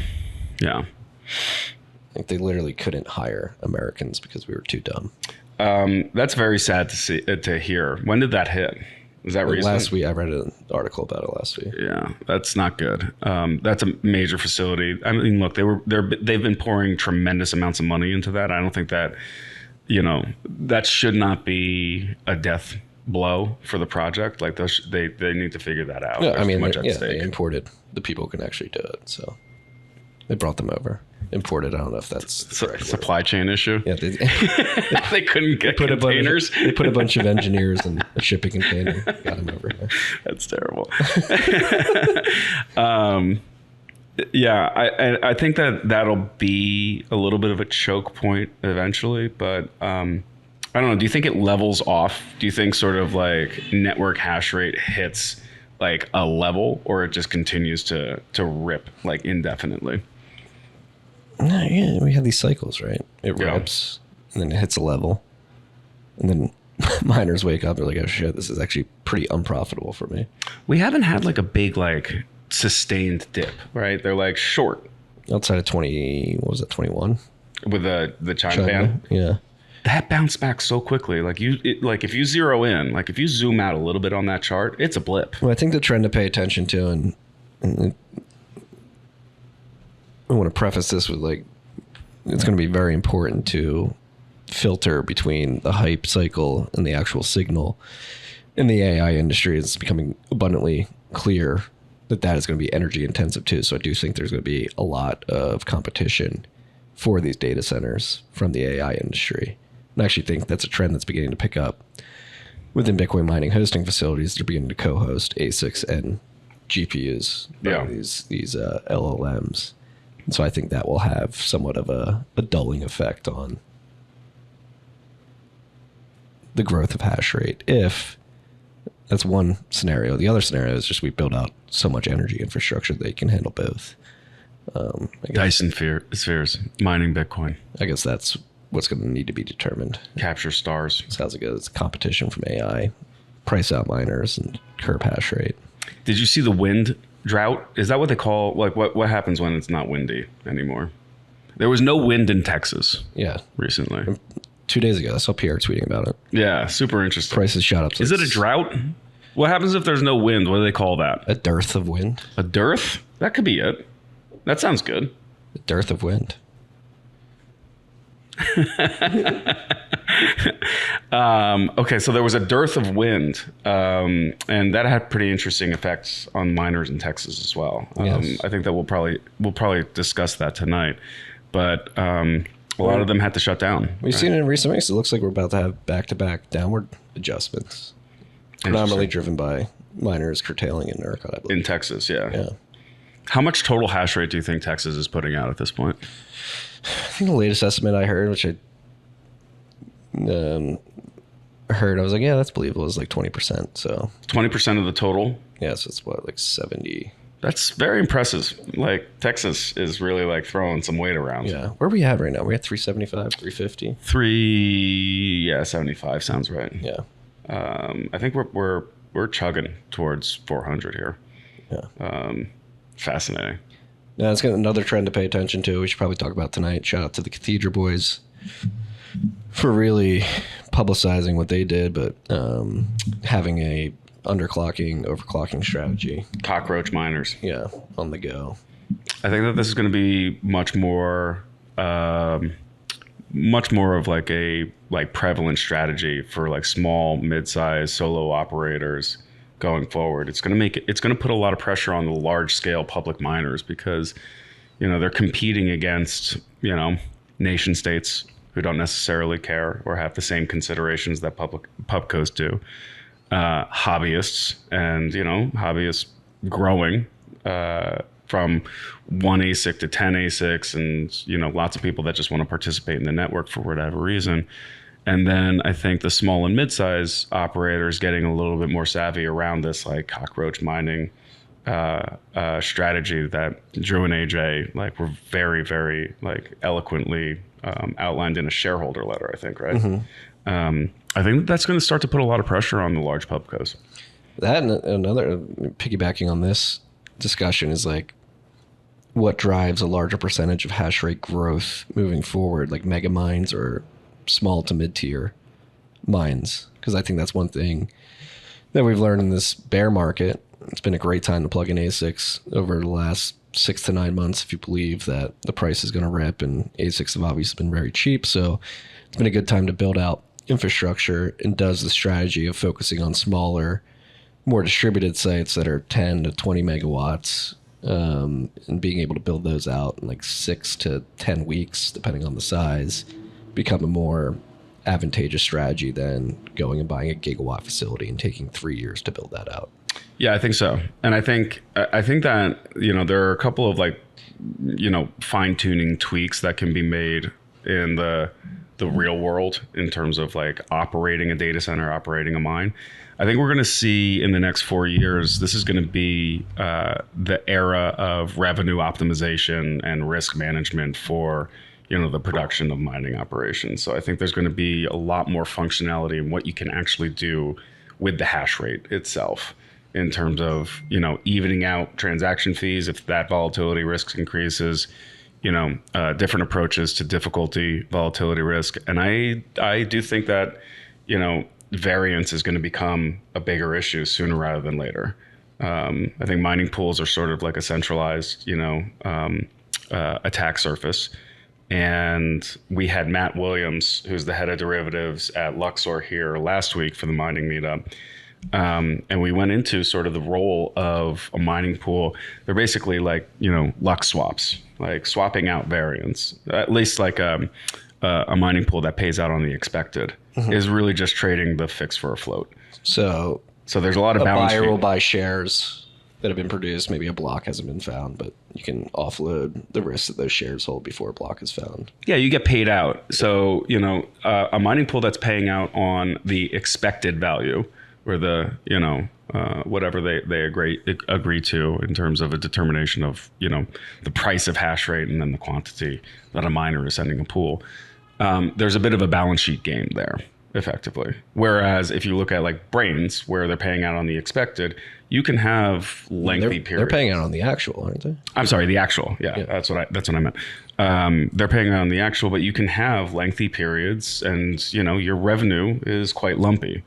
Like, they literally couldn't hire Americans because we were too dumb. That's very sad to hear. When did that hit? Was that recent? Last week. I read an article about it last week. Yeah, that's not good. That's a major facility. I mean, look, they've been pouring tremendous amounts of money into that. I don't think that, that should not be a death blow for the project. Like, they need to figure that out. Yeah, I mean, they imported the people who can actually do it, so they brought them over. Imported. I don't know if that's the correct supply chain issue. Yeah, they couldn't get containers. They put a bunch of engineers in a shipping container. Got them over here. That's terrible. Yeah, I think that that'll be a little bit of a choke point eventually, but I don't know. Do you think it levels off? Do you think sort of like network hash rate hits like a level, or it just continues to rip like indefinitely? No, yeah, we have these cycles, right? It Yeah. rips, and then it hits a level, and then miners wake up. They're like, "Oh shit, this is actually pretty unprofitable for me." We haven't had like a big like sustained dip, right? They're like short Outside of 20, what was that, 21? with the China ban. Yeah. That bounced back so quickly. Like if you zero in, like if you zoom out a little bit on that chart, it's a blip. Well, I think the trend to pay attention to, and I want to preface this with like, it's going to be very important to filter between the hype cycle and the actual signal. In the AI industry, it's becoming abundantly clear that that is going to be energy intensive too. So I do think there's going to be a lot of competition for these data centers from the AI industry. And I actually think that's a trend that's beginning to pick up within Bitcoin mining hosting facilities. They're beginning to co-host ASICs and GPUs, Yeah. these LLMs. And so I think that will have somewhat of a dulling effect on the growth of hash rate. If that's one scenario. The other scenario is just we build out so much energy infrastructure that they can handle both. I guess, Dyson spheres mining Bitcoin, I guess that's what's going to need to be determined. capture stars. That's how it goes. It's competition from AI, price out miners, and curb hash rate. Did you see the wind drought? Is that what they call like what happens when it's not windy anymore? There was no wind in Texas Yeah. recently. 2 days ago, I saw Pierre tweeting about it. Yeah, super interesting. Prices shot up. To Is it a drought? What happens if there's no wind? What do they call that? a dearth of wind? A dearth? That could be it. That sounds good. A dearth of wind. Okay, so there was a dearth of wind, and that had pretty interesting effects on miners in Texas as well. Yes. I think that we'll probably discuss that tonight, but a lot of them had to shut down. We've seen it in recent weeks. It looks like we're about to have back-to-back downward adjustments, predominantly driven by miners curtailing in ERCOT, I believe. In Texas, yeah. Yeah. How much total hash rate do you think Texas is putting out at this point? I think the latest estimate I heard, which I heard, I was like, yeah, that's believable, is like 20%. So 20% of the total? yeah, so it's what, like 70. That's very impressive. Like Texas is really like throwing some weight around. Yeah. Where are we at right now? We're at 375, 350. 75 sounds right. Yeah. I think we're chugging towards 400 here. Yeah. Fascinating. Yeah, it's got another trend to pay attention to. We should probably talk about tonight. Shout out to the Cathedral Boys for really publicizing what they did, but having a underclocking, overclocking strategy. Cockroach miners. Yeah, on the go. I think that this is going to be much more of like a prevalent strategy for like small, mid-sized solo operators going forward. It's going to put a lot of pressure on the large-scale public miners because, they're competing against, nation states who don't necessarily care or have the same considerations that public pubcos do. Hobbyists and, hobbyists growing from one ASIC to 10 ASICs and, lots of people that just want to participate in the network for whatever reason. And then I think the small and mid-size operators getting a little bit more savvy around this like cockroach mining strategy that Drew and AJ were very, very eloquently outlined in a shareholder letter, I think, right? Mm-hmm. I think that's going to start to put a lot of pressure on the large pubcos. That and another, piggybacking on this discussion, is what drives a larger percentage of hash rate growth moving forward, like mega mines or small to mid-tier mines. Because I think that's one thing that we've learned in this bear market. It's been a great time to plug in ASICs over the last 6 to 9 months if you believe that the price is going to rip, and ASICs have obviously been very cheap. So it's been a good time to build out infrastructure, and does the strategy of focusing on smaller, more distributed sites that are 10 to 20 megawatts, and being able to build those out in 6 to 10 weeks, depending on the size, become a more advantageous strategy than going and buying a gigawatt facility and taking 3 years to build that out. Yeah, I think so. And I think that, there are a couple of like, fine tuning tweaks that can be made in the real world in terms of like operating a data center, operating a mine. I think we're going to see in the next 4 years, this is going to be the era of revenue optimization and risk management for, the production of mining operations. So I think there's going to be a lot more functionality in what you can actually do with the hash rate itself in terms of, evening out transaction fees if that volatility risk increases, different approaches to difficulty, volatility risk. And I do think that, variance is going to become a bigger issue sooner rather than later. I think mining pools are sort of like a centralized, attack surface. And we had Matt Williams, who's the head of derivatives at Luxor here last week for the mining meetup. And we went into sort of the role of a mining pool. They're basically like, Lux swaps, like swapping out variance, at least like a mining pool that pays out on the expected is really just trading the fix for a float. So there's a lot of balance. A buyer will buy shares that have been produced. Maybe a block hasn't been found, but you can offload the risk that those shares hold before a block is found. Yeah, you get paid out. So, a mining pool that's paying out on the expected value or the, whatever they agree to in terms of a determination of, the price of hash rate and then the quantity that a miner is sending a pool. There's a bit of a balance sheet game there, effectively. Whereas if you look at like Brains, where they're paying out on the expected, you can have lengthy periods. They're paying out on the actual, aren't they? I'm sorry, the actual. Yeah. That's what I meant. They're paying out on the actual, but you can have lengthy periods, and your revenue is quite lumpy.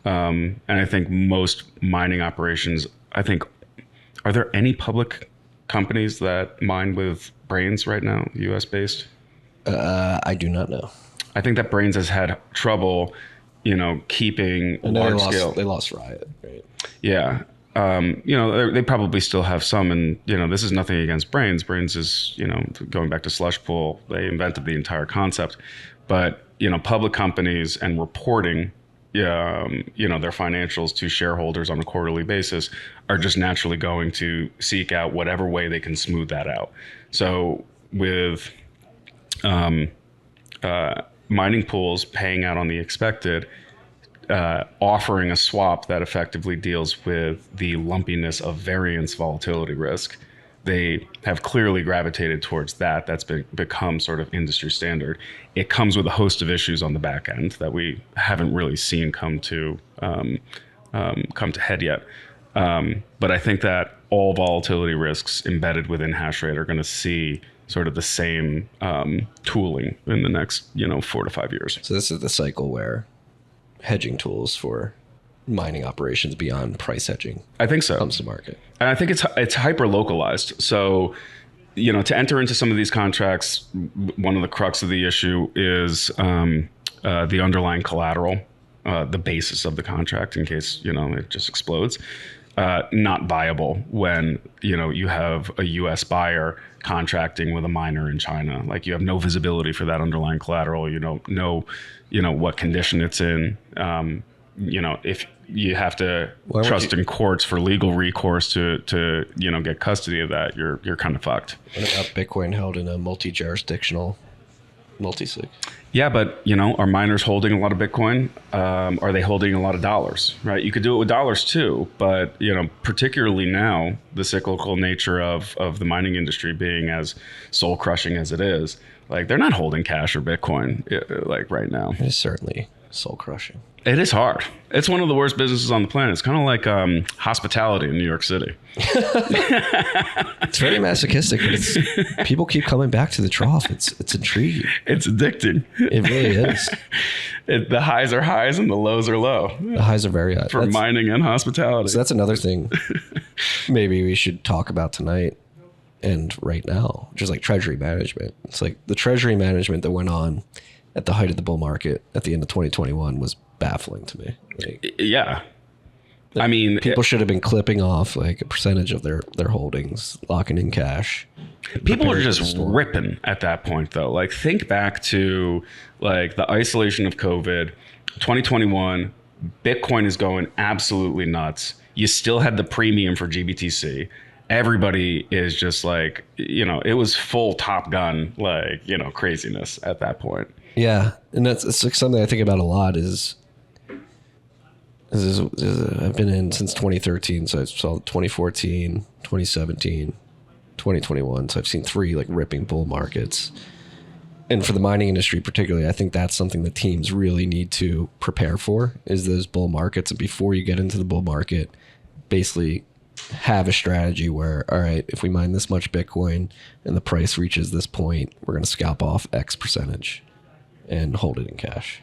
And I think most mining operations, are there any public companies that mine with Brains right now, US based? I do not know. I think that Brains has had trouble, keeping large scale. They lost Riot, right? Yeah. They probably still have some, and, this is nothing against Brains. Brains is, going back to Slush Pool, they invented the entire concept. But, public companies and reporting, their financials to shareholders on a quarterly basis are just naturally going to seek out whatever way they can smooth that out. So with mining pools paying out on the expected, offering a swap that effectively deals with the lumpiness of variance volatility risk, they have clearly gravitated towards that. That's become sort of industry standard. It comes with a host of issues on the back end that we haven't really seen come to head yet. But I think that all volatility risks embedded within hashrate are going to see sort of the same tooling in the next 4 to 5 years. So this is the cycle where hedging tools for mining operations beyond price hedging, I think so, comes to market. And I think it's hyper localized. So, to enter into some of these contracts, one of the crux of the issue is the underlying collateral, the basis of the contract in case, it just explodes. Not viable when, you have a US buyer contracting with a miner in China. Like, you have no visibility for that underlying collateral. You don't know, what condition it's in. If you have to trust in courts for legal recourse to get custody of that, you're kind of fucked. What about Bitcoin held in a multi-jurisdictional multi-sig? Yeah, but are miners holding a lot of Bitcoin? Are they holding a lot of dollars? Right? You could do it with dollars too, but particularly now, the cyclical nature of the mining industry being as soul crushing as it is, like, they're not holding cash or Bitcoin like right now. It is certainly soul crushing. It is hard. It's one of the worst businesses on the planet. It's kind of like hospitality in New York City. It's very masochistic, but people keep coming back to the trough. It's intriguing. It's addicting. It really is. The highs are highs and the lows are low. The highs are very high. For mining and hospitality. So that's another thing maybe we should talk about tonight and right now, which is like treasury management. It's like the treasury management that went on at the height of the bull market at the end of 2021 was baffling to me. Like, yeah. I mean, people should have been clipping off like a percentage of their holdings, locking in cash. People are just ripping at that point, though. Like, think back to like the isolation of COVID, 2021. Bitcoin is going absolutely nuts. You still had the premium for GBTC. Everybody is just like, it was full Top Gun, like, craziness at that point. Yeah. And it's like something I think about a lot is I've been in since 2013. So I saw 2014, 2017, 2021. So I've seen 3 like ripping bull markets. And for the mining industry particularly, I think that's something that teams really need to prepare for, is those bull markets. And before you get into the bull market, basically have a strategy where, all right, if we mine this much Bitcoin and the price reaches this point, we're going to scalp off X percentage and hold it in cash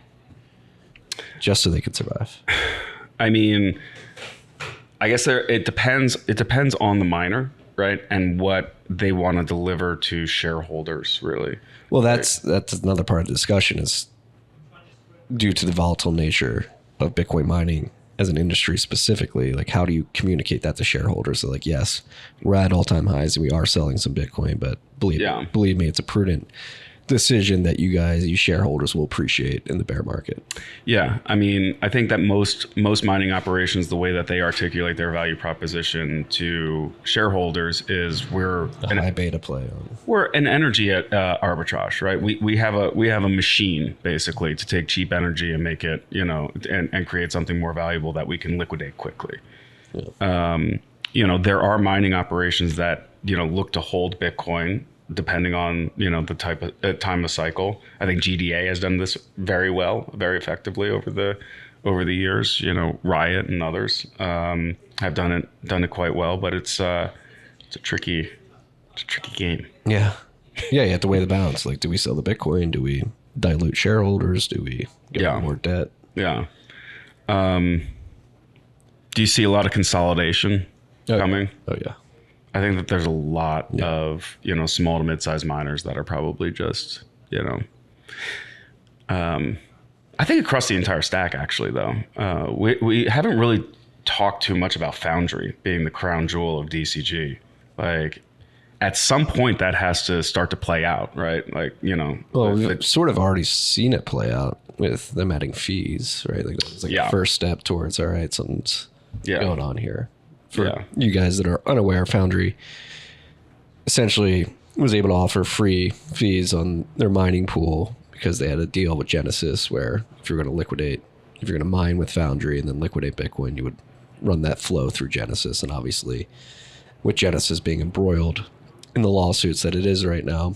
just so they could survive. I mean, I guess it depends. It depends on the miner, right? And what they want to deliver to shareholders, really. Well, that's another part of the discussion, is due to the volatile nature of Bitcoin mining as an industry specifically, like how do you communicate that to shareholders? So like, yes, we're at all-time highs and we are selling some Bitcoin, but believe me, it's a prudent decision that you shareholders will appreciate in the bear market. Yeah. I mean, I think that most mining operations, the way that they articulate their value proposition to shareholders is we're a high beta play on. We're an energy arbitrage, right? We have a machine basically to take cheap energy and make it, and create something more valuable that we can liquidate quickly. Yeah. There are mining operations that, look to hold Bitcoin depending on, the type of time of cycle. I think GDA has done this very well, very effectively over the years. Riot and others have done it quite well, but it's a tricky game. Yeah. Yeah, you have to weigh the balance. Like, do we sell the Bitcoin? Do we dilute shareholders? Do we get more debt? Yeah. Do you see a lot of consolidation coming? Oh, yeah. I think that there's a lot of, small to mid-sized miners that are probably just, I think across the entire stack, actually, though. We haven't really talked too much about Foundry being the crown jewel of DCG. Like, at some point that has to start to play out, right? Like, Well, we've sort of already seen it play out with them adding fees, right? Like, it's like the first step towards, all right, something's going on here. For you guys that are unaware, Foundry essentially was able to offer free fees on their mining pool because they had a deal with Genesis where if you're going to mine with Foundry and then liquidate Bitcoin, you would run that flow through Genesis. And obviously, with Genesis being embroiled in the lawsuits that it is right now,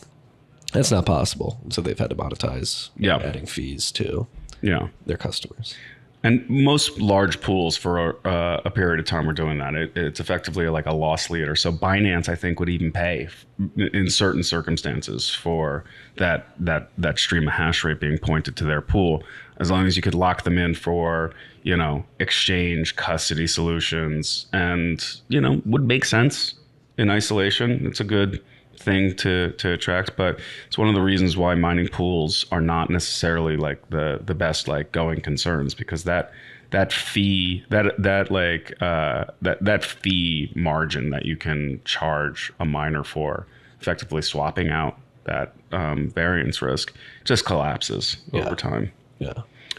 that's not possible. So they've had to monetize adding fees to their customers. And most large pools for a period of time are doing that. It's effectively like a loss leader. So Binance, I think, would even pay in certain circumstances for that stream of hash rate being pointed to their pool, as long as you could lock them in for, exchange custody solutions, and, would make sense in isolation. It's a good thing to attract, but it's one of the reasons why mining pools are not necessarily like the best like going concerns, because that fee that fee margin that you can charge a miner for effectively swapping out that variance risk just collapses over time.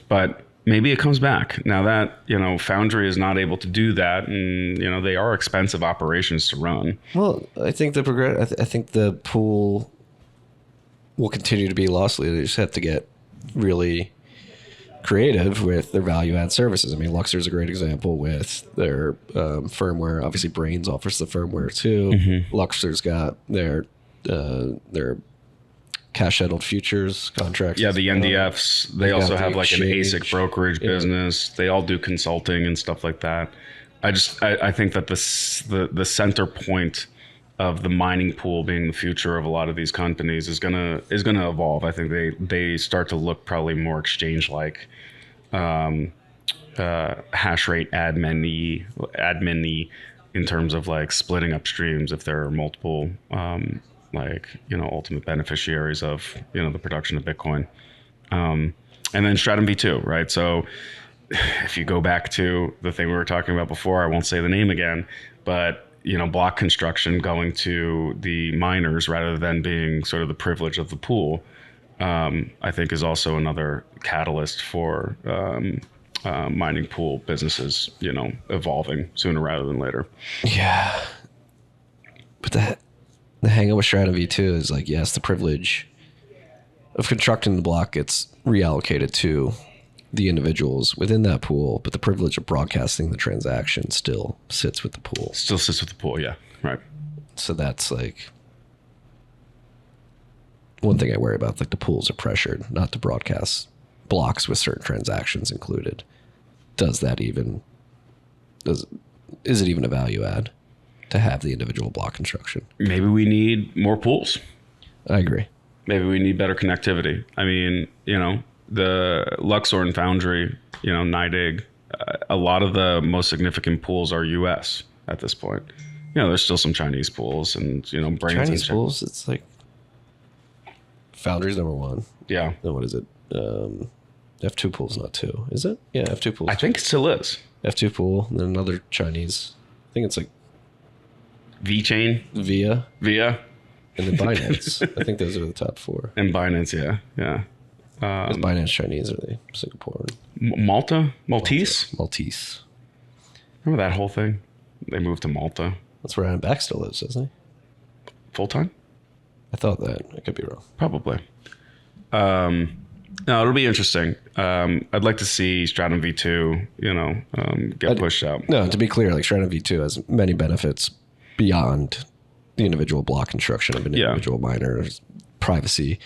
But maybe it comes back now that, Foundry is not able to do that, and, they are expensive operations to run. Well, I think I think the pool will continue to be loss leader. They just have to get really creative with their value add services. I mean, Luxor is a great example with their firmware. Obviously, Brains offers the firmware too. Mm-hmm. Luxor's got their cash settled futures contracts. Yeah, the NDFs. They also have like an ASIC brokerage business. They all do consulting and stuff like that. I think that the center point of the mining pool being the future of a lot of these companies is gonna evolve. I think they start to look probably more exchange like, hash rate admin-y in terms of like splitting up streams if there are multiple ultimate beneficiaries of the production of Bitcoin, and then Stratum V2, right? So if you go back to the thing we were talking about before, I won't say the name again, but block construction going to the miners rather than being sort of the privilege of the pool, I think is also another catalyst for mining pool businesses, evolving sooner rather than later. Yeah. But the hang up with Stratum V2 is like, yes, the privilege of constructing the block gets reallocated to the individuals within that pool, but the privilege of broadcasting the transaction still sits with the pool. Still sits with the pool, yeah. Right. So that's like one thing I worry about. Like the pools are pressured not to broadcast blocks with certain transactions included. Is it even a value add to have the individual block construction? Maybe we need more pools. I agree. Maybe we need better connectivity. I mean, the Luxor and Foundry, NYDIG, a lot of the most significant pools are U.S. at this point. There's still some Chinese pools and, brains Chinese pools, it's like Foundry's number one. Yeah. Then what is it? F2 pool's not two, is it? Yeah, F2 pool. I think it still is. F2 pool, and then another Chinese. I think it's like VeChain. Via. And then Binance. I think those are the top four. And Binance, yeah. Is Binance Chinese or are they Singaporean? Maltese. Remember that whole thing? They moved to Malta. That's where Adam Back still lives, doesn't he? Full time? I thought that. I could be wrong. Probably. No, it'll be interesting. I'd like to see Stratum V2, get pushed out. No, to be clear, like Stratum V2 has many benefits beyond the individual block construction of an individual miner. Privacy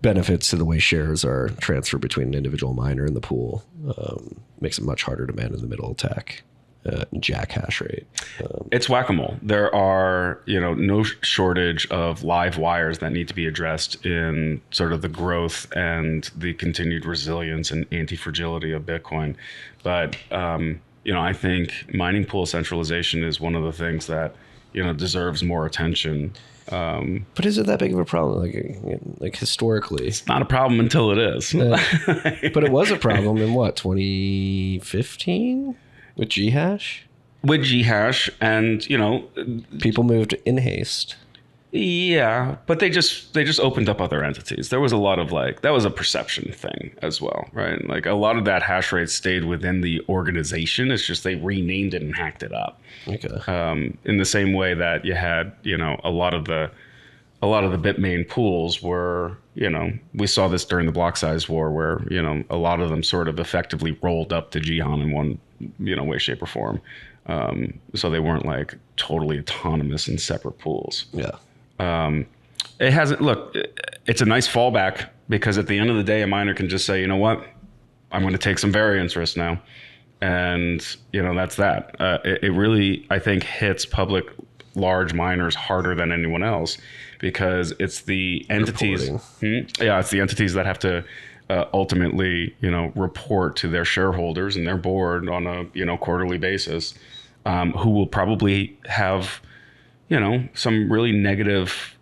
benefits to the way shares are transferred between an individual miner and the pool. Makes it much harder to man in the middle attack. Jack hash rate. It's whack-a-mole. There are, no shortage of live wires that need to be addressed in sort of the growth and the continued resilience and anti-fragility of Bitcoin. But, I think mining pool centralization is one of the things that, deserves more attention. But is it that big of a problem? Like historically, it's not a problem until it is. But it was a problem in 2015 with Ghash? With Ghash, and people moved in haste. Yeah, but they just opened up other entities. There was a lot of that was a perception thing as well, right? Like a lot of that hash rate stayed within the organization. It's just they renamed it and hacked it up. Okay. In the same way that you had, a lot of the Bitmain pools were, we saw this during the block size war where, a lot of them sort of effectively rolled up to Jihan in one, way, shape, or form. So they weren't totally autonomous and separate pools. Yeah. It hasn't, it's a nice fallback because at the end of the day, a miner can just say, you know what, I'm going to take some variance risk now. And, that's that. It really, I think, hits public large miners harder than anyone else because it's the entities. It's the entities that have to ultimately, report to their shareholders and their board on a, quarterly basis, who will probably have, some really negative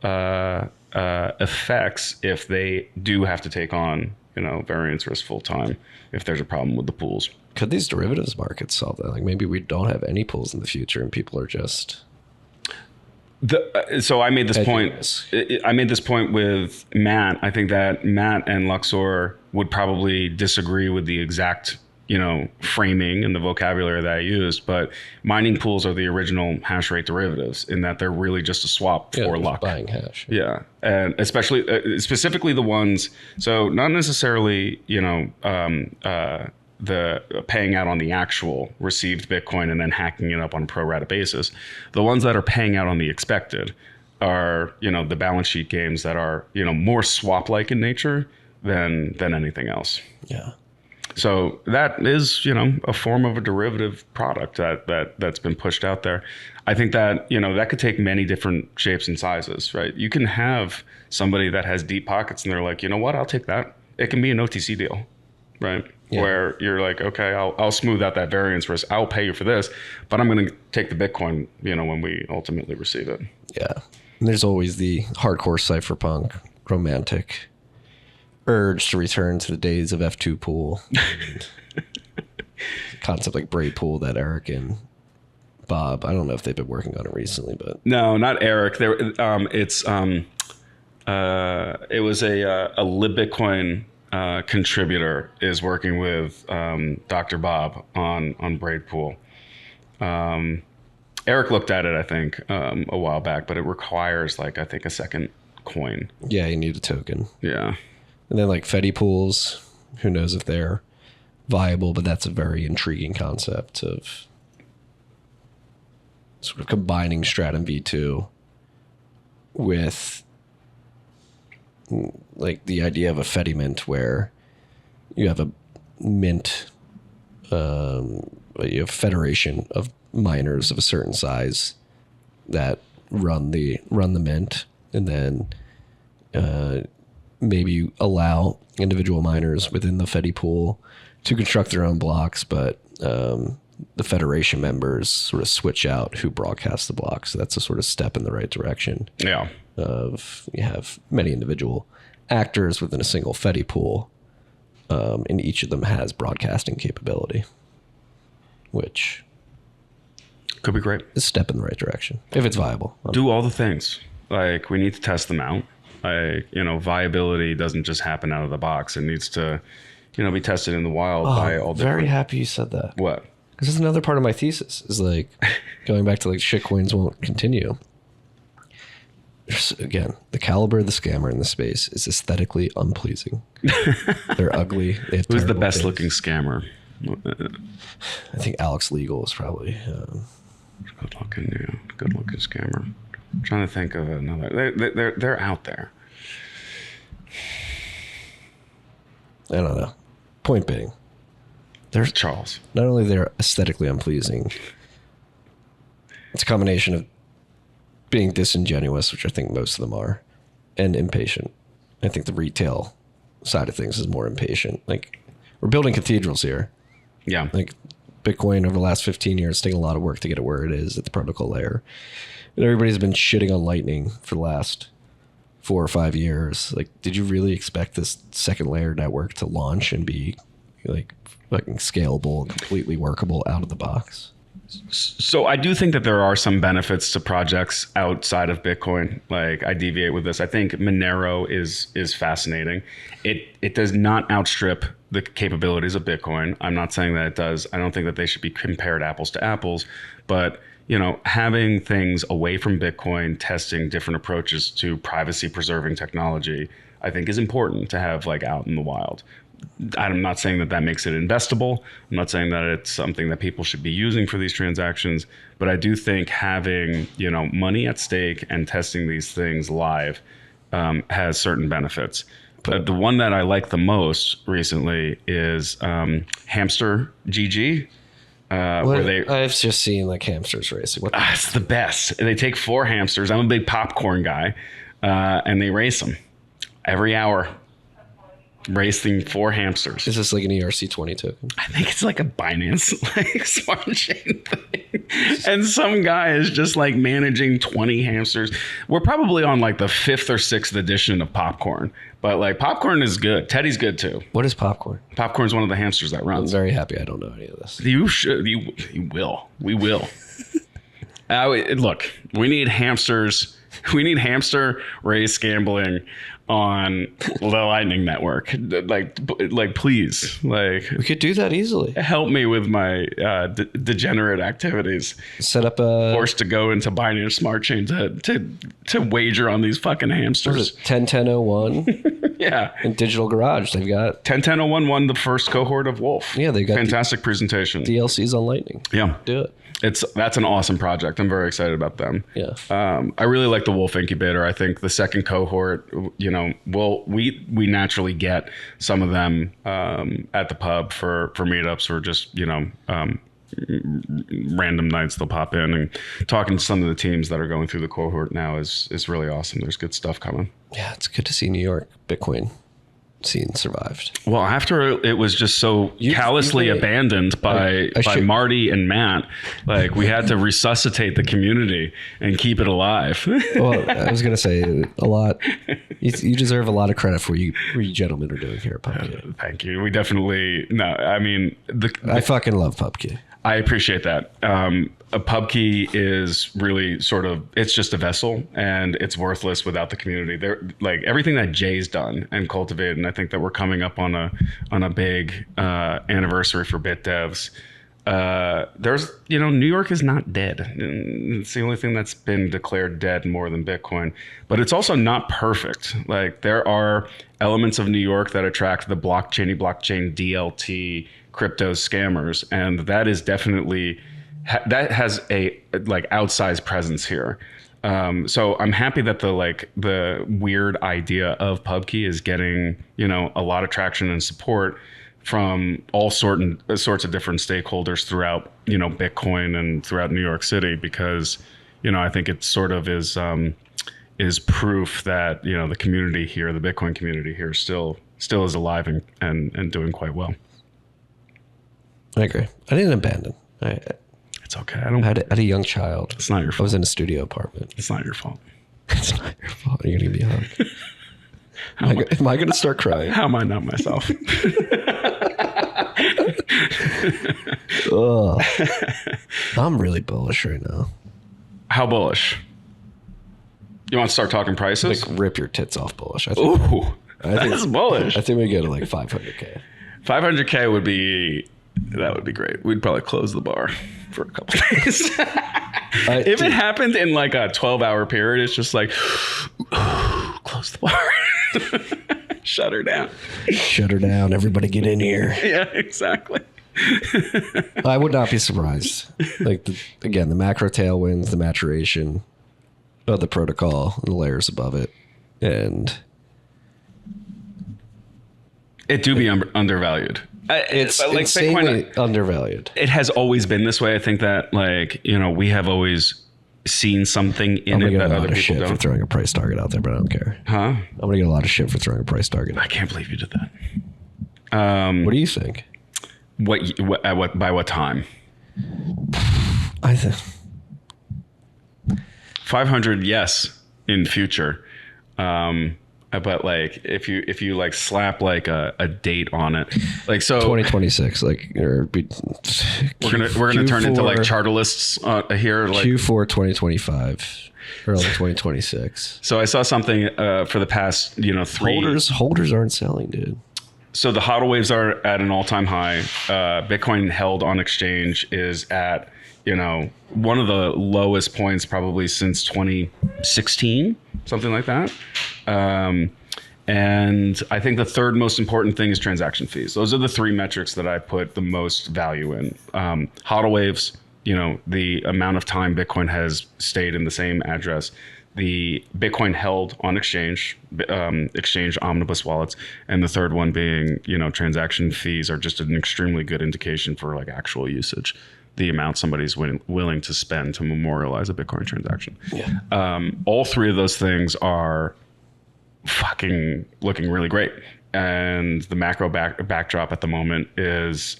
effects if they do have to take on, variance risk full time if there's a problem with the pools. Could these derivatives markets solve that? Like maybe we don't have any pools in the future and people are just... So I made this point. I made this point with Matt. I think that Matt and Luxor would probably disagree with the exact, framing and the vocabulary that I used. But mining pools are the original hash rate derivatives in that they're really just a swap for luck. Buying hash. Yeah, and specifically the ones. So not necessarily, the paying out on the actual received Bitcoin and then hacking it up on a pro rata basis. The ones that are paying out on the expected are, the balance sheet games that are, more swap like in nature than anything else. Yeah. So that is, a form of a derivative product that's been pushed out there. I think that, that could take many different shapes and sizes, right? You can have somebody that has deep pockets and they're like, you know what, I'll take that. It can be an OTC deal, right? Yeah. Where you're like, okay, I'll smooth out that variance risk. I'll pay you for this, but I'm going to take the Bitcoin, when we ultimately receive it. Yeah. And there's always the hardcore cypherpunk romantic urge to return to the days of F2 pool. Concept like Braid pool that Eric and Bob, I don't know if they've been working on it recently, but no, not Eric. It was a LibBitcoin contributor is working with Dr. Bob on Braid Pool. Eric looked at it, I think, a while back, but it requires like I think a second coin. Yeah, you need a token. Yeah. And then like Fedi pools, who knows if they're viable, but that's a very intriguing concept of sort of combining Stratum V2 with like the idea of a Fedi mint where you have a mint, you have federation of miners of a certain size that run the mint, and then maybe allow individual miners within the Fedi pool to construct their own blocks, but the federation members sort of switch out who broadcasts the blocks. So that's a sort of step in the right direction. Yeah. Of you have many individual actors within a single Fedi pool, and each of them has broadcasting capability, which could be great. is a step in the right direction if it's viable. Do all the things. Like we need to test them out. Like, viability doesn't just happen out of the box. It needs to, be tested in the wild by all different. Very happy you said that. What? Because this is another part of my thesis is like going back to like shitcoins won't continue. Again, the caliber of the scammer in the space is aesthetically unpleasing. They're ugly. They have Who's the terrible best things. looking scammer? I think Alex Legal is probably. Good looking scammer. I'm trying to think of another. They're out there. I don't know. Point being, they're Charles. not only they're aesthetically unpleasing. It's a combination of being disingenuous, which I think most of them are, and impatient. I think the retail side of things is more impatient. Like we're building cathedrals here. Yeah. Like Bitcoin over the last 15 years, taking a lot of work to get it where it is at the protocol layer. And everybody's been shitting on Lightning for the last 4 or 5 years. Like, did you really expect this second layer network to launch and be like fucking scalable and completely workable out of the box? So I do think that there are some benefits to projects outside of Bitcoin. Like I deviate with this. I think Monero is fascinating. It does not outstrip the capabilities of Bitcoin. I'm not saying that it does. I don't think that they should be compared apples to apples, but having things away from Bitcoin, testing different approaches to privacy preserving technology, I think is important to have like out in the wild. I'm not saying that makes it investable. I'm not saying that it's something that people should be using for these transactions, but I do think having, money at stake and testing these things live has certain benefits. But the one that I like the most recently is Hamster GG. I've just seen like hamsters racing. It's the best. They take 4 hamsters. I'm a big popcorn guy, and they race them every hour. Racing 4 hamsters. Is this like an ERC20 token? I think it's like a Binance like smart chain thing. And some guy is just like managing 20 hamsters. We're probably on like the 5th or 6th edition of popcorn, but like popcorn is good. Teddy's good too. What is popcorn? Popcorn's one of the hamsters that I'm runs. very happy I don't know any of this. You should. You will. We will. Look, we need hamsters. We need hamster race gambling on the Lightning Network. Like, please, like, We could do that easily. help me with my degenerate activities. Set up a Forced to go into Binance Smart Chain to wager on these fucking hamsters. 10-10-01 Yeah. and Digital Garage. They've got 10-10-01 won the first cohort of Wolf. Yeah, they got fantastic presentation. DLCs on Lightning. Yeah. Do it. That's an awesome project. I'm very excited about them. Yeah. I really like the Wolf Incubator. I think the second cohort, we naturally get some of them at the pub for meetups or just, random nights they'll pop in, and talking to some of the teams that are going through the cohort now is really awesome. There's good stuff coming. Yeah, it's good to see New York Bitcoin scene survived. Well, after it was just so callously abandoned by Marty and Matt, like we had to resuscitate the community and keep it alive. Well, I was going to say a lot. You deserve a lot of credit for what you gentlemen are doing here at Pubkey. Thank you. We definitely I mean, I fucking love Pubkey. I appreciate that. A Pubkey is really sort of, it's just a vessel, and it's worthless without the community. They're like everything that Jay's done and cultivated, and I think that we're coming up on a big anniversary for Bit Devs. There's, New York is not dead. It's the only thing that's been declared dead more than Bitcoin, but it's also not perfect. Like, there are elements of New York that attract the blockchain DLT crypto scammers, and that is definitely that has a like outsized presence here. So I'm happy that the weird idea of Pubkey is getting a lot of traction and support from all sorts of different stakeholders throughout Bitcoin and throughout New York City, because I think it sort of is proof that the community here, the Bitcoin community here, still is alive and doing quite well. I agree. I didn't abandon. It's okay. I had a young child. It's not your fault. I was in a studio apartment. It's not your fault. It's not your fault. You're going to be hugged. Am I going to start crying? How am I not myself? Ugh. I'm really bullish right now. How bullish? You want to start talking prices? Like, rip your tits off bullish. I think, Ooh, that's bullish. I think we get to like 500K. 500K would be great. We'd probably close the bar for a couple days. If it happened in like a 12-hour period, it's just like, close the bar. Shut her down. Shut her down. Everybody get in here. Yeah, exactly. I would not be surprised. Like, the macro tailwinds, the maturation of the protocol, and the layers above it. And it do be undervalued. It's like insanely Bitcoin, undervalued. It has always been this way. I think that we have always seen something in it that other people don't. For throwing a price target out there, but I don't care. Huh? I'm gonna get a lot of shit for throwing a price target. I can't believe you did that. What do you think? By what time? I think 500, yes, in future. But like if you like slap like a date on it, like, so 2026, like, or we're gonna turn into like chartalists here, like Q4 2025, early 2026. So I saw something for the past 3 holders aren't selling, dude. So the HODL waves are at an all-time high. Bitcoin held on exchange is at one of the lowest points probably since 2016, something like that. And I think the third most important thing is transaction fees. Those are the 3 metrics that I put the most value in. HODL waves, the amount of time Bitcoin has stayed in the same address, the Bitcoin held on exchange, exchange omnibus wallets, and the third one being, transaction fees are just an extremely good indication for like actual usage, the amount somebody's willing to spend to memorialize a Bitcoin transaction. Yeah. All 3 of those things are fucking looking really great. And the macro backdrop at the moment is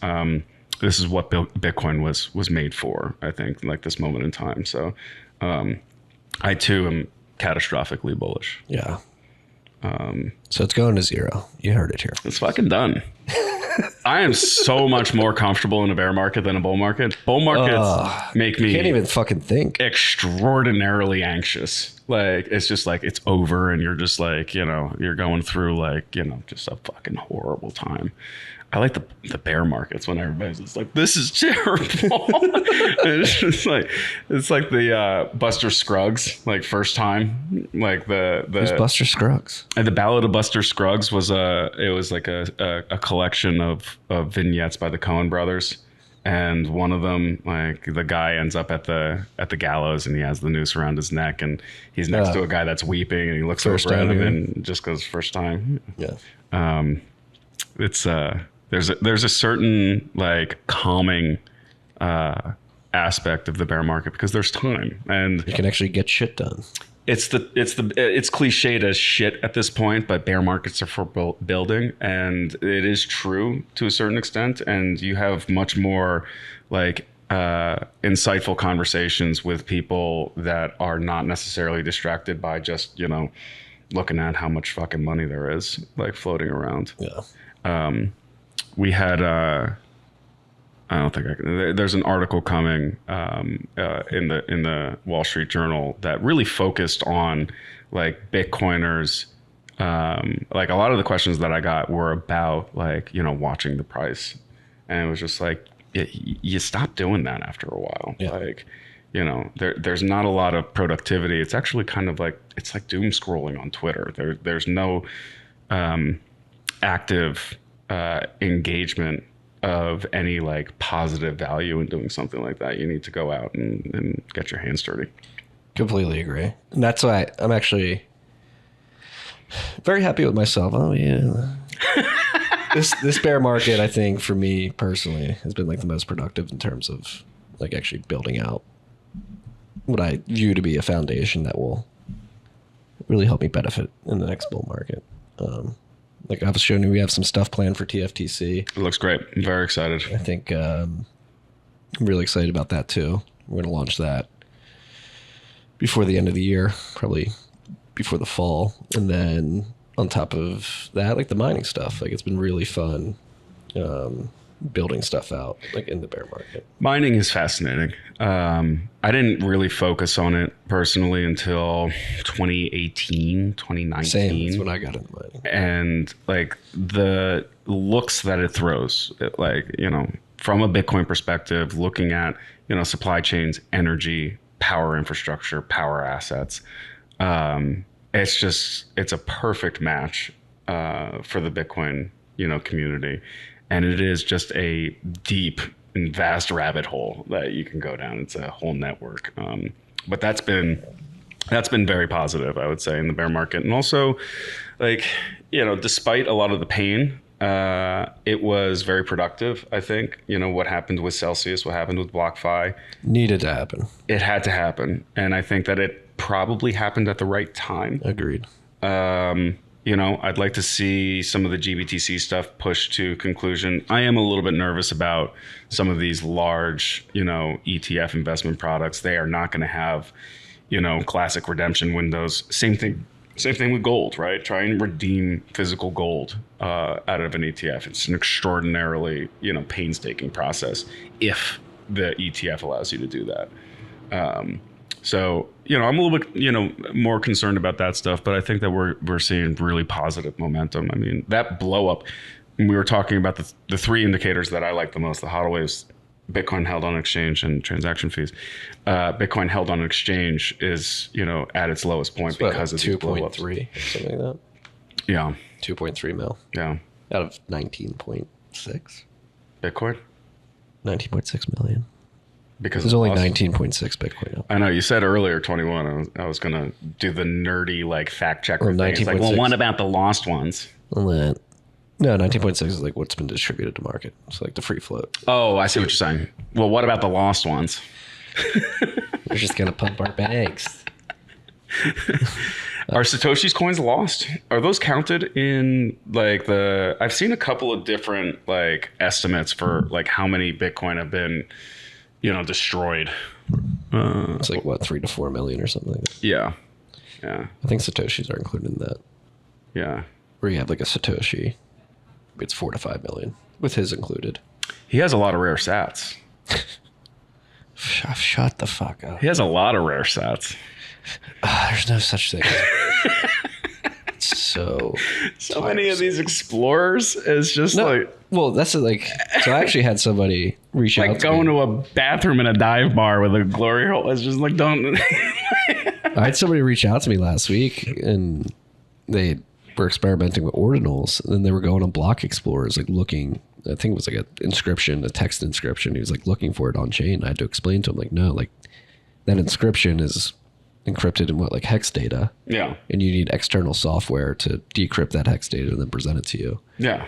this is what Bitcoin was made for, I think, like this moment in time. So I too am catastrophically bullish. Yeah. So it's going to 0. You heard it here. It's fucking done. I am so much more comfortable in a bear market than a bull market. Bull markets make me can't even fucking think. Extraordinarily anxious. Like, it's just like it's over and you're just like, you're going through like, just a fucking horrible time. I like the bear markets when everybody's just like, this is terrible. It's just like, it's like the Buster Scruggs, like first time, like Who's Buster Scruggs? And the Ballad of Buster Scruggs was like a collection of vignettes by the Coen brothers. And one of them, like, the guy ends up at the gallows and he has the noose around his neck and he's next to a guy that's weeping and he looks over at him and just goes, first time. Yeah. It's there's a certain like calming aspect of the bear market because there's time and you can actually get shit done. It's cliched as shit at this point, but bear markets are for building, and it is true to a certain extent. And you have much more like insightful conversations with people that are not necessarily distracted by just looking at how much fucking money there is like floating around. Yeah. We had I don't think I can. There's an article coming in the Wall Street Journal that really focused on like Bitcoiners. Like a lot of the questions that I got were about like, you know, watching the price, and it was just like you stop doing that after a while. Yeah. Like, you know, there's not a lot of productivity. It's actually kind of like, it's like doom scrolling on Twitter. There's no active engagement of any like positive value in doing something like that. You need to go out and get your hands dirty. Completely agree. And that's why I'm actually very happy with myself. Oh yeah. This bear market, I think, for me personally, has been like the most productive in terms of like actually building out what I view to be a foundation that will really help me benefit in the next bull market. Like I was showing you, we have some stuff planned for TFTC. It looks great. I'm very excited. I think I'm really excited about that too. We're going to launch that before the end of the year, probably before the fall. And then on top of that, like the mining stuff, like it's been really fun building stuff out like in the bear market. Mining is fascinating. I didn't really focus on it personally until 2018, 2019. Same, that's when I got into mining. And like the looks that it throws, like, you know, from a Bitcoin perspective, looking at, you know, supply chains, energy, power infrastructure, power assets. It's a perfect match for the Bitcoin, you know, community. And it is just a deep and vast rabbit hole that you can go down. It's a whole network. But that's been very positive, I would say, in the bear market. And also, like, you know, despite a lot of the pain, it was very productive, I think. You know, what happened with Celsius, what happened with BlockFi. Needed to happen. It had to happen. And I think that it probably happened at the right time. Agreed. You know, I'd like to see some of the GBTC stuff pushed to conclusion. I am a little bit nervous about some of these large, you know, ETF investment products. They are not going to have, you know, classic redemption windows. Same thing with gold, right? Try and redeem physical gold out of an ETF. It's an extraordinarily, you know, painstaking process if the ETF allows you to do that. So, you know, I'm a little bit, you know, more concerned about that stuff, but I think that we're seeing really positive momentum. I mean, that blow up, we were talking about the three indicators that I like the most, the HODL waves, Bitcoin held on exchange, and transaction fees. Bitcoin held on exchange is, you know, at its lowest point because of these blow ups. 2.3, something like that. Yeah. 2.3 mil. Yeah. Out of 19.6. Bitcoin? 19.6 million. Because there's only 19.6 Bitcoin up. I know you said earlier 21. I was gonna do the nerdy like fact checker thing. It's like, 19.6. well, what about the lost ones? Well, no, 19.6 is like what's been distributed to market. It's like the free float. Oh, I see what you're saying. Well, what about the lost ones? We're just gonna pump our bags. Are Satoshi's coins lost? Are those counted in like I've seen a couple of different like estimates for like how many Bitcoin have been, you know, destroyed. It's like what, 3 to 4 million or something like that. Yeah. I think Satoshis are included in that. Yeah. Where you have like a Satoshi, it's 4 to 5 million with his included. He has a lot of rare sats. Shut the fuck up. He has a lot of rare sats. There's no such thing. So many of these explorers is just like, well, that's like, so I actually had somebody reach out like to going me. to a bathroom in a dive bar with a glory hole. It's just like, don't. I had somebody reach out to me last week, and they were experimenting with ordinals, and then they were going on block explorers, like looking, I think it was like a text inscription. He was like looking for it on chain. I had to explain to him, like, no, like that inscription is encrypted in like hex data. Yeah. And you need external software to decrypt that hex data and then present it to you. Yeah.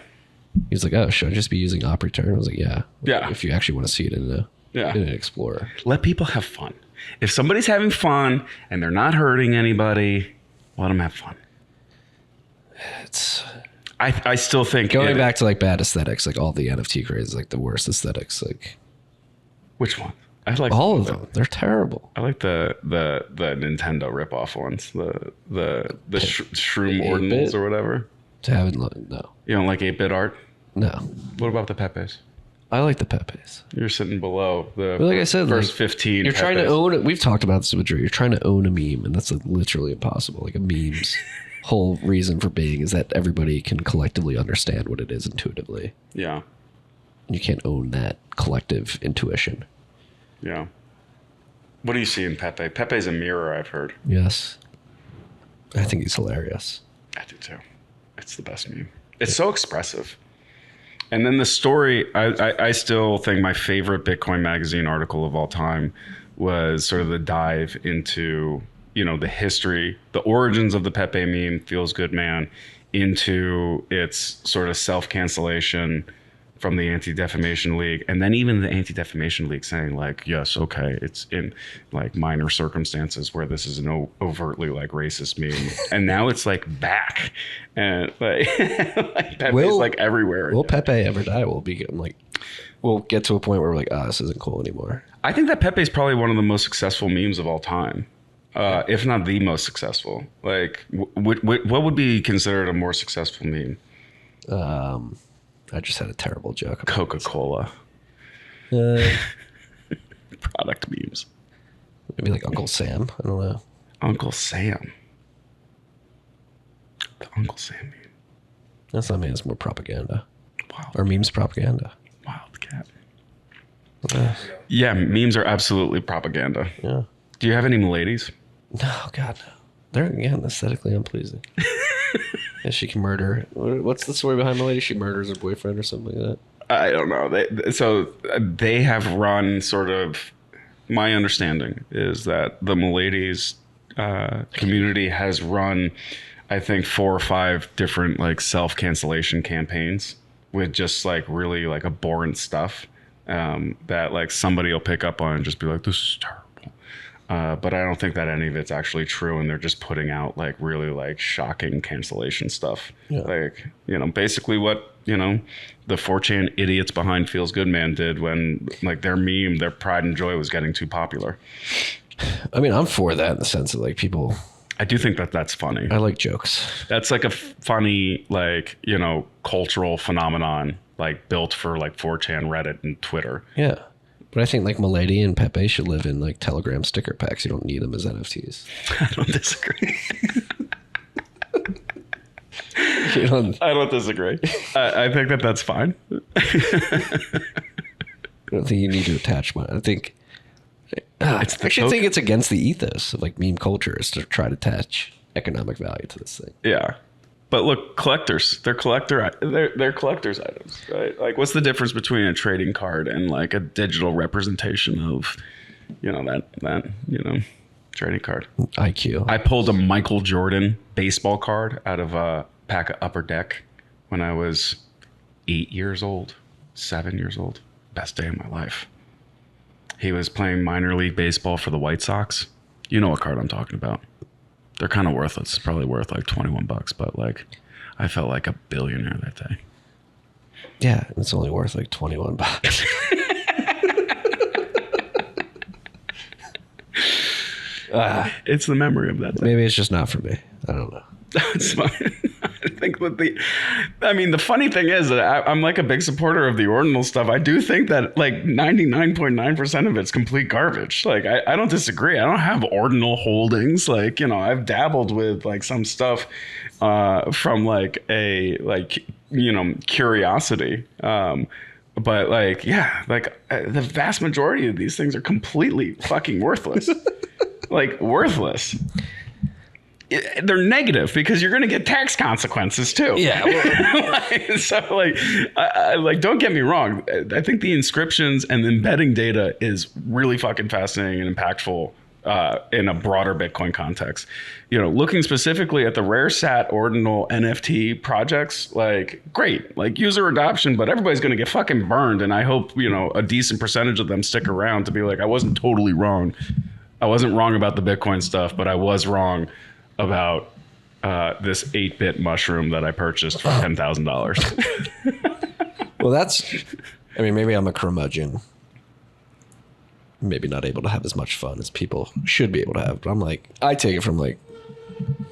He's like, oh, should I just be using op return? I was like, yeah. Yeah. If you actually want to see it in an explorer. Let people have fun. If somebody's having fun and they're not hurting anybody, let them have fun. It's I still think going back to like bad aesthetics, like all the NFT craze, like the worst aesthetics. Like which one? I like all of them. They're terrible. I like the Nintendo ripoff ones. The shroom ordinals or whatever. No. You don't like 8-bit art? No. What about the Pepes? I like the Pepes. You're sitting below the But like I said, first like, 15. You're trying to Pepes. own it. We've talked about this with Drew. You're trying to own a meme, and that's like literally impossible. Like a meme's whole reason for being is that everybody can collectively understand what it is intuitively. Yeah. You can't own that collective intuition. Yeah. What do you see in Pepe? Pepe's a mirror, I've heard. Yes. I think he's hilarious. I do too. It's the best meme. It's so expressive. And then the story, I still think my favorite Bitcoin magazine article of all time was sort of the dive into, you know, the history, the origins of the Pepe meme, Feels Good Man, into its sort of self-cancellation from the Anti-Defamation League. And then even the Anti-Defamation League saying like, yes, okay, it's in like minor circumstances where this is an overtly like racist meme. And now it's like back. And like, like Pepe's like everywhere. Will Pepe ever die? We'll get to a point where we're like, this isn't cool anymore. I think that Pepe's probably one of the most successful memes of all time. If not the most successful. Like, what would be considered a more successful meme? I just had a terrible joke. Coca-Cola. Product memes. Maybe like Uncle Sam. I don't know. Uncle Sam. The Uncle Sam meme. That's not me. It's more propaganda. Wild. Or memes propaganda. Wildcat. Yeah, memes are absolutely propaganda. Yeah. Do you have any ladies? No, God, no. They're, again, aesthetically unpleasing. Yeah, she can murder. What's the story behind Milady? She murders her boyfriend or something like that? I don't know. They have run sort of, my understanding is that the Milady's community has run, I think, 4 or 5 different like self-cancellation campaigns with just like really like abhorrent stuff that like somebody will pick up on and just be like, this is terrible. But I don't think that any of it's actually true, and they're just putting out like really like shocking cancellation stuff. Yeah. Like, you know, basically what, you know, the 4chan idiots behind Feels Good Man did when like their meme, their pride and joy was getting too popular. I mean, I'm for that in the sense of like people. I do think that that's funny. I like jokes. That's like a funny, like, you know, cultural phenomenon, like built for like 4chan, Reddit, and Twitter. Yeah. But I think like Milady and Pepe should live in like Telegram sticker packs. You don't need them as NFTs. I don't disagree. I don't disagree. I think that that's fine. I don't think you need to attach one. I think I actually think it's against the ethos of like meme culture is to try to attach economic value to this thing. Yeah. But look, collectors, they're collector's items, right? Like, what's the difference between a trading card and like a digital representation of, you know, that you know, trading card? IQ. I pulled a Michael Jordan baseball card out of a pack of Upper Deck when I was 8 years old, 7 years old. Best day of my life. He was playing minor league baseball for the White Sox. You know what card I'm talking about. They're kind of worthless. It's probably worth like $21, but like I felt like a billionaire that day. Yeah, it's only worth like $21. It's the memory of that day. Maybe it's just not for me. I don't know. It's fine. I think that the funny thing is that I'm like a big supporter of the ordinal stuff. I do think that like 99.9% of it's complete garbage. Like I don't disagree. I don't have ordinal holdings. Like, you know, I've dabbled with like some stuff from like a like, you know, curiosity. But like, yeah, like the vast majority of these things are completely fucking worthless. Like worthless. They're negative because you're going to get tax consequences too. Yeah. Like, don't get me wrong. I think the inscriptions and embedding data is really fucking fascinating and impactful in a broader Bitcoin context. You know, looking specifically at the rare sat ordinal NFT projects, like great, like user adoption, but everybody's going to get fucking burned. And I hope, you know, a decent percentage of them stick around to be like, I wasn't totally wrong. I wasn't wrong about the Bitcoin stuff, but I was wrong about this 8-bit mushroom that I purchased for $10,000. Well, I mean, maybe I'm a curmudgeon. Maybe not able to have as much fun as people should be able to have. But I'm like, I take it from like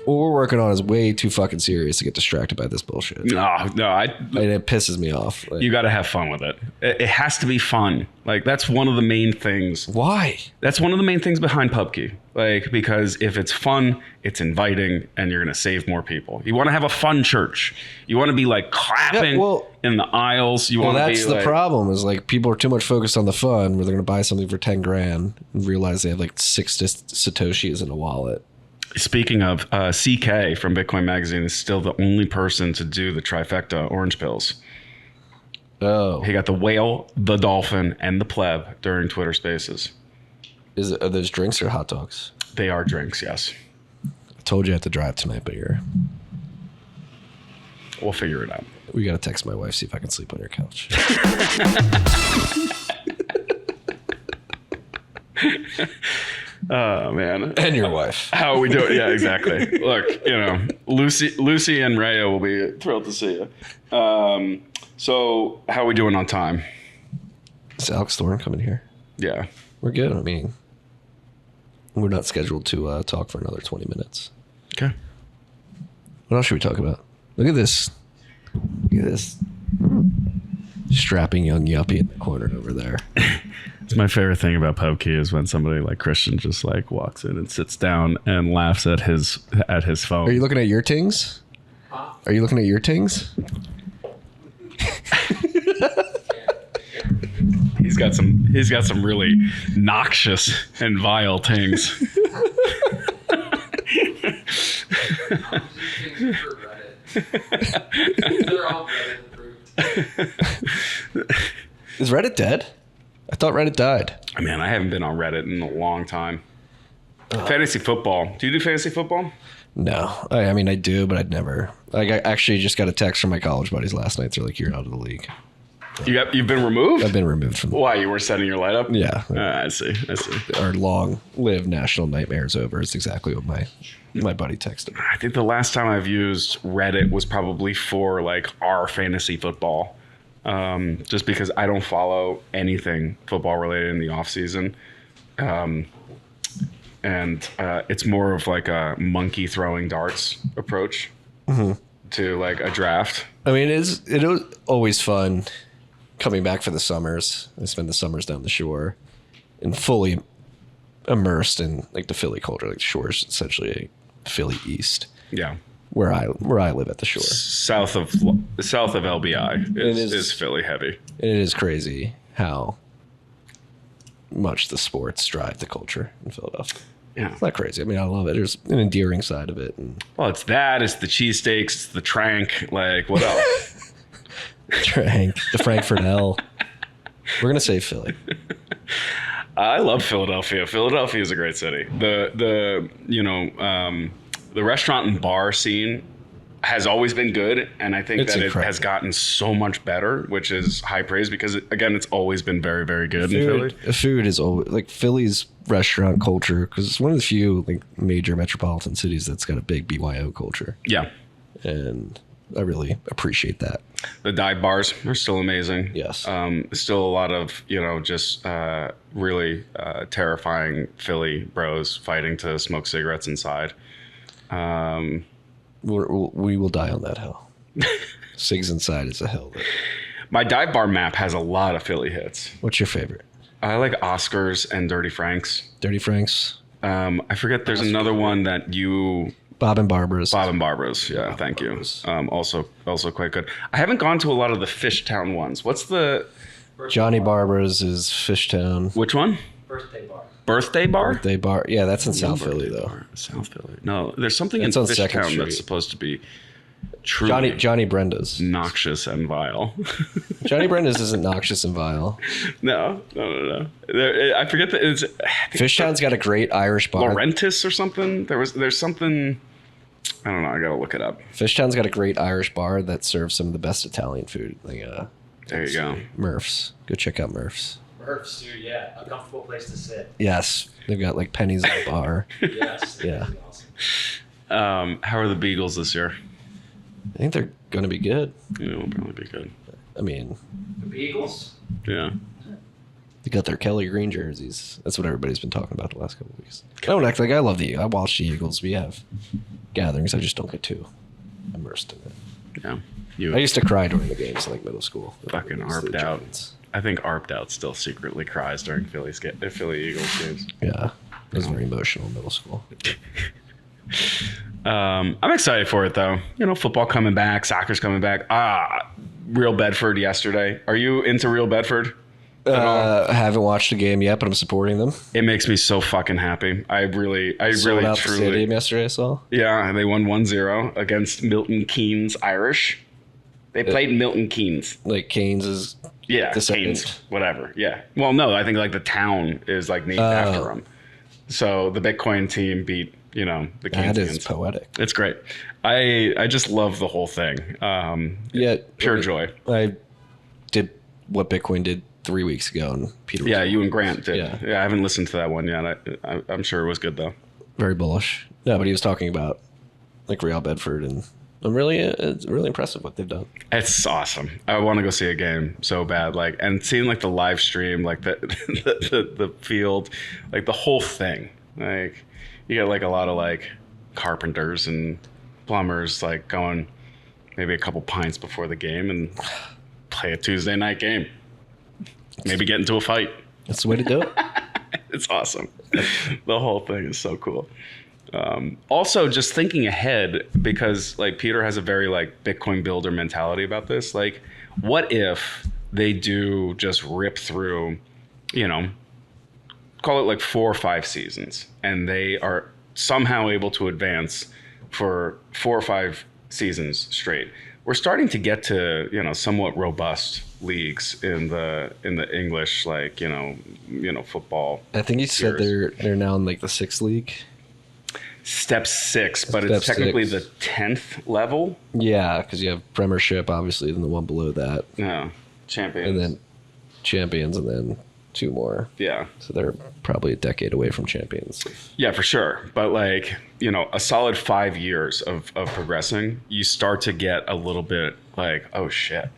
what we're working on is way too fucking serious to get distracted by this bullshit. No, And it pisses me off. Like, you got to have fun with it. It has to be fun. Like, that's one of the main things. why? That's one of the main things behind Pubkey. Like, because if it's fun, it's inviting, and you're going to save more people. You want to have a fun church. You want to be like clapping in the aisles. You want to be that's the like, problem is like people are too much focused on the fun where they're going to buy something for 10 grand and realize they have like 6 Satoshis in a wallet. Speaking of, CK from Bitcoin Magazine is still the only person to do the trifecta orange pills. Oh. He got the whale, the dolphin, and the pleb during Twitter Spaces. Are those drinks or hot dogs? They are drinks, yes. I told you I had to drive tonight, but We'll figure it out. we got to text my wife, see if I can sleep on your couch. Oh, man. And your wife. How are we doing? Yeah, exactly. Look, Lucy and Raya will be thrilled to see you. So how are we doing on time? Is Alex Thorne coming here? Yeah. We're good. I mean, we're not scheduled to talk for another 20 minutes. Okay. What else should we talk about? Look at this. Look at this strapping young yuppie in the corner over there. It's my favorite thing about Pubkey is when somebody like Christian just like walks in and sits down and laughs at his phone. Are you looking at your tings? Are you looking at your tings? He's got some really noxious and vile things. They're all Reddit approved. Is Reddit dead? I thought Reddit died. Man, I haven't been on Reddit in a long time. Fantasy football. Do you do fantasy football? No. I mean, I do, but I'd never. Like, I actually just got a text from my college buddies last night. They're like, you're out of the league. You've been removed? I've been removed from the Why? You weren't setting your light up? Yeah. I see. Our long-lived national nightmare is over. It's exactly what my buddy texted. I think the last time I've used Reddit was probably for like our fantasy football. Just because I don't follow anything football related in the off season. And it's more of like a monkey throwing darts approach to like a draft. I mean, it was always fun coming back for the summers. I spend the summers down the shore and fully immersed in like the Philly culture. Like the shore is essentially a Philly East. Yeah. Where I live at the shore. South of LBI is Philly heavy. And it is crazy how much the sports drive the culture in Philadelphia. Yeah. It's not crazy. I mean, I love it. There's an endearing side of it. And Well, it's the cheesesteaks, it's the trank. Like, what else? the Frankfurt L. We're going to say Philly. I love Philadelphia. Philadelphia is a great city. The restaurant and bar scene has always been good, and I think It's that incredible. it has gotten so much better, which is high praise because it's always been very, very good in Philly. Food is always like Philly's restaurant culture because it's one of the few like major metropolitan cities that's got a big BYO culture, Yeah. and I really appreciate that. The dive bars are still amazing. Yes. Still a lot of, just really terrifying Philly bros fighting to smoke cigarettes inside. We will die on that hill. Cigs inside is a hill. My dive bar map has a lot of Philly hits. What's your favorite? I like Oscars and Dirty Franks. Dirty Franks, I forget. There's another one that you... Bob and Barbara's. Bob and Barbara's. Yeah, thank you. Also quite good. I haven't gone to a lot of the Fishtown ones. What's the... Johnny Barbara's is Fishtown. Which one? Birthday bar. Birthday bar? Birthday bar. Yeah, that's in South Philly though. South Philly. No, there's something It's in on Second Fishtown Street. that's supposed to be truly Johnny Brenda's. noxious and vile. Johnny Brenda's isn't noxious and vile. No. I forget that it's Fishtown's got a great Irish bar. Laurentis or something. There's something. I don't know. I gotta look it up. Fishtown's got a great Irish bar that serves some of the best Italian food. Like There you go. Murph's. Go check out Murph's. Murph's, dude, yeah. A comfortable place to sit. Yes, they've got like pennies at the bar. Yes. Yeah. Awesome. How are the Beagles this year? I think they're gonna be good. It'll probably be good. I mean, The Beagles? Yeah. They got their Kelly Green jerseys. That's what everybody's been talking about the last couple of weeks. I don't act like I love I watch the Eagles. We have gatherings. I just don't get too immersed in it. Yeah. I used to cry during the games in like middle school. Fucking arped out. I think arped out still secretly cries during Philly Eagles games. Yeah. It was very emotional in middle school. I'm excited for it though. You know, football coming back, soccer's coming back. Real Bedford yesterday. Are you into Real Bedford? I haven't watched a game yet, but I'm supporting them. It makes me so fucking happy. I really Sold out truly. the stadium yesterday, I saw. Yeah, they won 1-0 against Milton Keynes Irish. They played Milton Keynes. Like Keynes is descendant. Keynes, whatever. Yeah. Well, no, I think like the town is like named after him. So the Bitcoin team beat, you know, the Keynesians. That is poetic. It's great. I just love the whole thing. Pure joy. I did what Bitcoin did 3 weeks ago, and Peter. Yeah, you and Grant did. Yeah. I haven't listened to that one yet. I'm sure it was good though. Very bullish. No, but he was talking about like Real Bedford, and I'm really it's really impressive what they've done. It's awesome. I want to go see a game so bad. Like, and seeing like the live stream, like the field, like the whole thing. Like, you get like a lot of like carpenters and plumbers like going maybe a couple pints before the game and play a Tuesday night game. Maybe get into a fight. That's the way to do it. It's awesome. The whole thing is so cool. Also, just thinking ahead, because like Peter has a very like Bitcoin builder mentality about this. Like, what if they do just rip through, you know, call it like 4 or 5 seasons, and they are somehow able to advance for 4 or 5 seasons straight? We're starting to get to, you know, somewhat robust leagues in the English, like, you know, football. I think he said they're now in like the 6th league. Step 6, but it's technically the 10th level. Yeah, because you have Premiership, obviously, then the one below that. Yeah, Champions. And then Champions, and then 2 more. Yeah. So they're probably a decade away from Champions. Yeah, for sure. But like, you know, a solid 5 years of progressing, you start to get a little bit like, oh shit.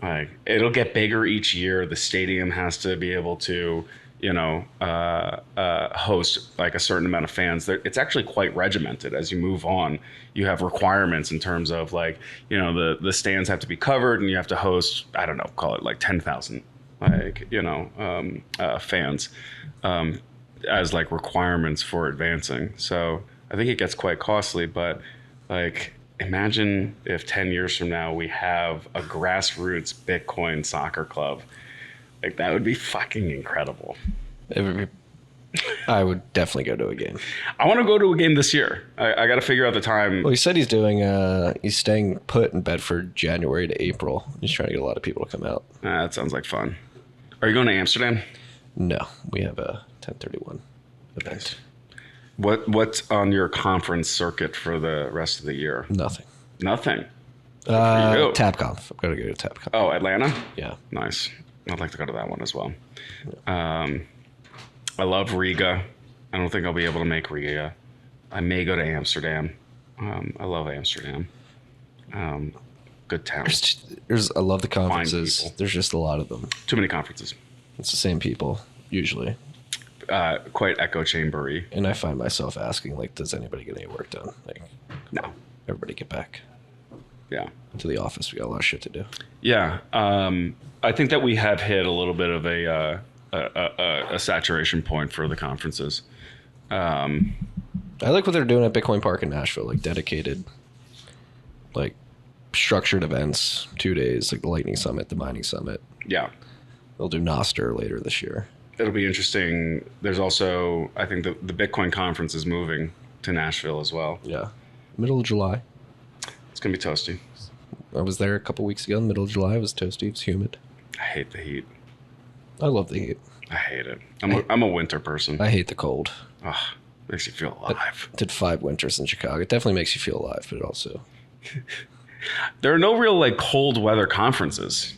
Like, it'll get bigger each year. The stadium has to be able to, you know, host like a certain amount of fans. It's actually quite regimented as you move on. You have requirements in terms of like, you know, the stands have to be covered, and you have to host, I don't know, call it like 10,000, like, you know, fans as like requirements for advancing. So I think it gets quite costly, but like, imagine if 10 years from now we have a grassroots Bitcoin soccer club. Like, that would be fucking incredible. I would definitely go to a game. I want to go to a game this year. I got to figure out the time. Well, he said he's staying put in Bedford January to April. He's trying to get a lot of people to come out. That sounds like fun. Are you going to Amsterdam? No, we have a 1031 event. What's on your conference circuit for the rest of the year? Nothing. Nothing. TabConf. I'm going to go to TabConf. Oh, Atlanta? Yeah. Nice. I'd like to go to that one as well. I love Riga. I don't think I'll be able to make Riga. I may go to Amsterdam. I love Amsterdam. Good town. I love the conferences. people. There's just a lot of them. Too many conferences. It's the same people, usually. Quite echo chambery. And I find myself asking, like, does anybody get any work done? Like, No. everybody get back Yeah. to the office. We got a lot of shit to do. Yeah. I think that we have hit a little bit of a saturation point for the conferences. I like what they're doing at Bitcoin Park in Nashville, like dedicated, like structured events, 2 days, like the Lightning Summit, the Mining Summit. Yeah. They'll do Noster later this year. It'll be interesting. There's also, I think the Bitcoin conference is moving to Nashville as well. Yeah. Middle of July. It's going to be toasty. I was there a couple weeks ago in the middle of July. It was toasty. It was humid. I hate the heat. I love the heat. I hate it. I'm a winter person. I hate the cold. Ugh, makes you feel alive. I did 5 winters in Chicago. It definitely makes you feel alive, but it also... There are no real like cold weather conferences.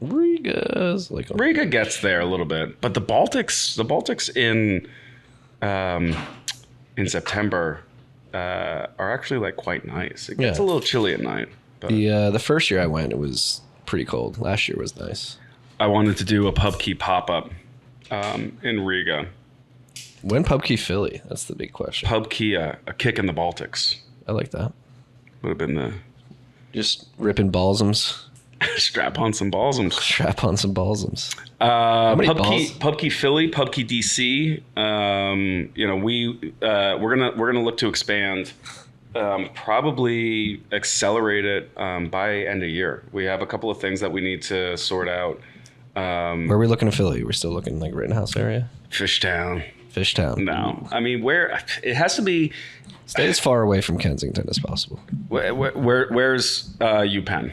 Riga gets there a little bit, but the Baltics in September are actually like quite nice. It gets a little chilly at night. But The first year I went, it was pretty cold. Last year was nice. I wanted to do a Pubkey pop-up in Riga. When Pubkey Philly? That's the big question. Pubkey, a kick in the Baltics. I like that. Would have been the Just ripping ballsums. strap on some ballsums. Strap on some ballsums. Many balls? Pubkey Philly, Pubkey DC. We're gonna look to expand. Probably accelerate it by end of year. We have a couple of things that we need to sort out. Where are we looking to Philly? We're still looking like Rittenhouse area? Fishtown. No. I mean, where it has to be. Stay as far away from Kensington as possible. Where's UPenn?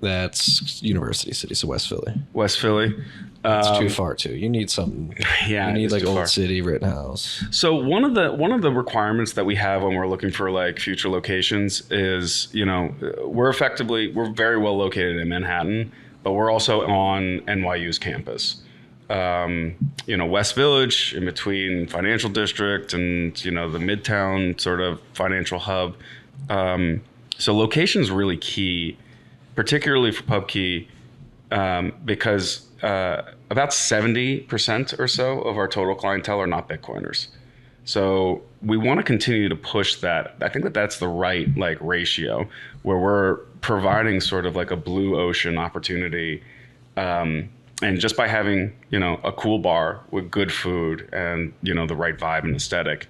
That's University City, so West Philly. West Philly. It's too far too. You need something. Yeah, you need like Old far. City, Rittenhouse. So one of the requirements that we have when we're looking for like future locations is, we're very well located in Manhattan, but we're also on NYU's campus. West Village in between Financial District and, the Midtown sort of financial hub. So location is really key, particularly for Pubkey, because about 70% or so of our total clientele are not Bitcoiners. So we want to continue to push that. I think that that's the right ratio where we're providing sort of like a blue ocean opportunity. And just by having, a cool bar with good food and, the right vibe and aesthetic,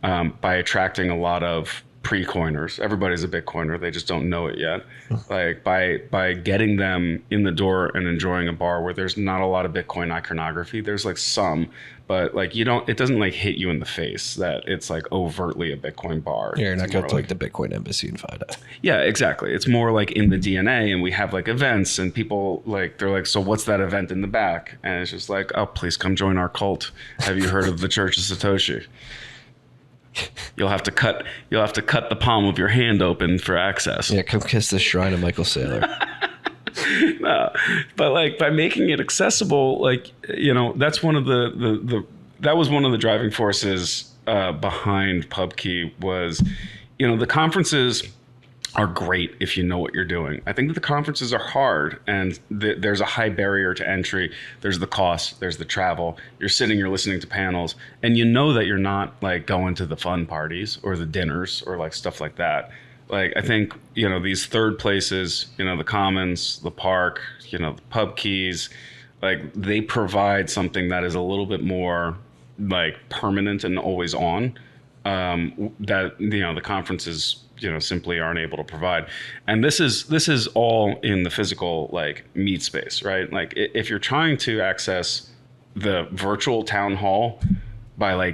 by attracting a lot of pre-coiners. Everybody's a Bitcoiner. They just don't know it yet. Like by getting them in the door and enjoying a bar where there's not a lot of Bitcoin iconography. There's some, but it doesn't hit you in the face that it's overtly a Bitcoin bar. Yeah, you're not going to the Bitcoin embassy and find out. Yeah, exactly. It's more in the DNA, and we have events and people they're so what's that event in the back? And it's just oh, please come join our cult. Have you heard of the Church of Satoshi? You'll have to cut the palm of your hand open for access. Yeah, come kiss the shrine of Michael Saylor. No, but by making it accessible, that's one of that was one of the driving forces behind Pubkey was, the conferences are great if you know what you're doing. I think that the conferences are hard and there's a high barrier to entry. There's the cost, there's the travel. You're listening to panels, and that you're not going to the fun parties or the dinners or stuff like that. I think, these third places, the Commons, the Park, the Pubkeys, they provide something that is a little bit more permanent and always on, that, the conferences, simply aren't able to provide. And this is all in the physical, meet space, right? If you're trying to access the virtual town hall by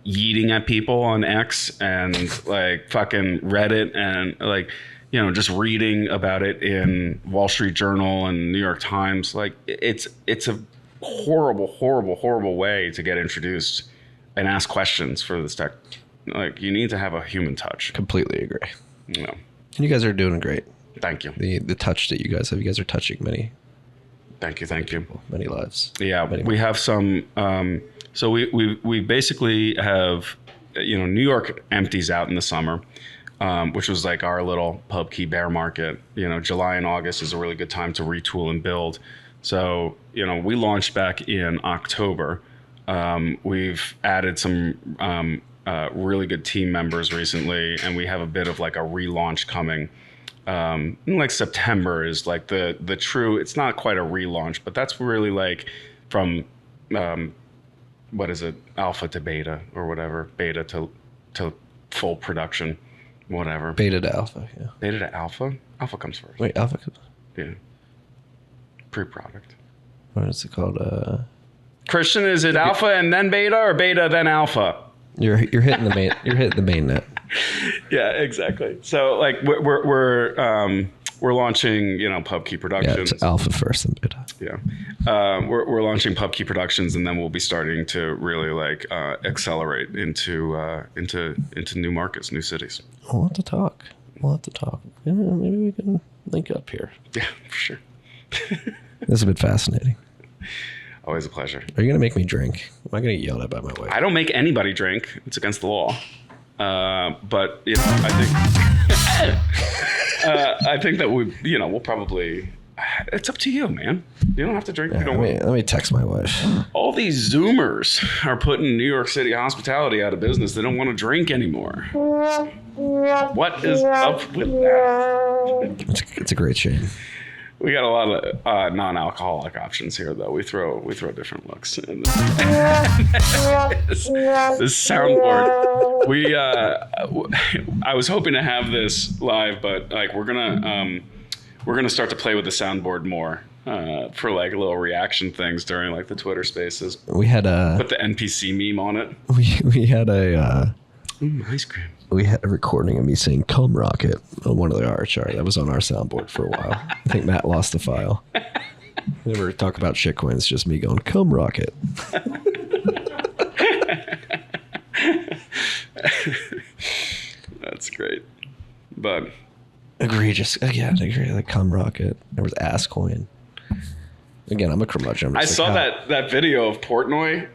yeeting at people on X and fucking Reddit and just reading about it in Wall Street Journal and New York Times, it's a horrible way to get introduced and ask questions for this tech. You need to have a human touch. Completely agree. Yeah. And you guys are doing great. Thank you. The touch that you guys have, you guys are touching many. Thank you. Many lives. Yeah, we have some. So we basically have, New York empties out in the summer, which was our little Pubkey bear market. July and August is a really good time to retool and build. So we launched back in October. We've added some really good team members recently, and we have a bit of a relaunch coming. September is the true. It's not quite a relaunch, but that's really from what is it, alpha to beta or whatever, beta to full production, whatever. Beta to alpha, yeah. Beta to alpha. Alpha comes first. Wait, alpha. Yeah. Pre-product. What is it called? Christian, is it alpha and then beta, or beta then alpha? You're hitting the main. You're hitting the main net. Yeah, exactly. So we're launching, Pubkey Productions. Yeah, it's alpha first and beta. Yeah, we're launching Pubkey Productions, and then we'll be starting to really accelerate into new markets, new cities. We'll have to talk. Yeah, maybe we can link up here. Yeah, for sure. This has been fascinating. Always a pleasure. Are you gonna make me drink? Am I gonna get yelled at by my wife? I don't make anybody drink. It's against the law. But I think I think that we'll probably. It's up to you, man. You don't have to drink. Yeah, You don't let me text my wife. All these Zoomers are putting New York City hospitality out of business. They don't want to drink anymore. What is up with that? It's a great shame. We got a lot of non-alcoholic options here, though. We throw different looks. In this soundboard. I was hoping to have this live, but like we're gonna start to play with the soundboard more for like little reaction things during like the Twitter Spaces. We had Put the NPC meme on it. we had Ice cream. We had a recording of me saying "Cum Rocket" on one of the art chart that was on our soundboard for a while. I think Matt lost the file. Whenever we talk about shitcoins, it's just me going "Cum Rocket." That's great. But egregious. Yeah, I agree. Like "Cum Rocket." There was "Ass Coin." Again, I'm a curmudgeon. I saw that video of Portnoy.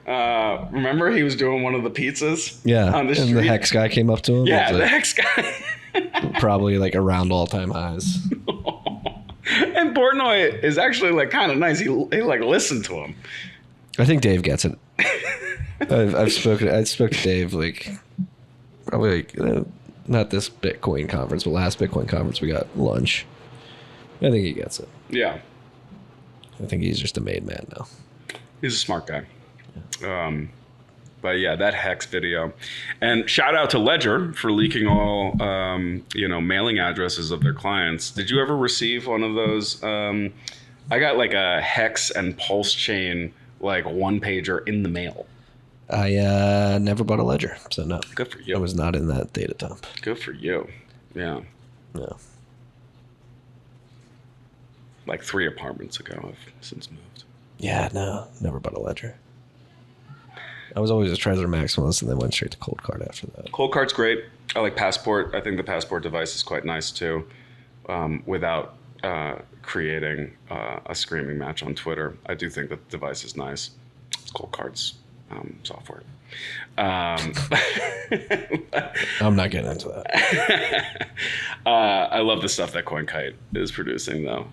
Remember he was doing one of the pizzas? Yeah, on the street. And the Hex guy came up to him. Yeah, the like, Hex guy. probably like around all-time highs. And Portnoy is actually like kind of nice. He like listened to him. I think Dave gets it. I spoke to Dave like probably like not this Bitcoin conference, but last Bitcoin conference we got lunch. I think he gets it. Yeah. I think he's just a made man now. He's a smart guy. But yeah, that Hex video. And shout out to Ledger for leaking all, mailing addresses of their clients. Did you ever receive one of those? I got like a Hex and Pulse chain, like one pager in the mail. I never bought a Ledger, so no. Good for you. I was not in that data dump. Good for you. Yeah. No. Like 3 apartments ago, I've since moved. Yeah, no, never bought a Ledger. I was always a Treasury maximalist and then went straight to Cold Card after that. Cold Card's great. I like Passport. I think the Passport device is quite nice too, without creating a screaming match on Twitter. I do think that the device is nice. It's Cold Card's software. I'm not getting into that. I love the stuff that CoinKite is producing, though.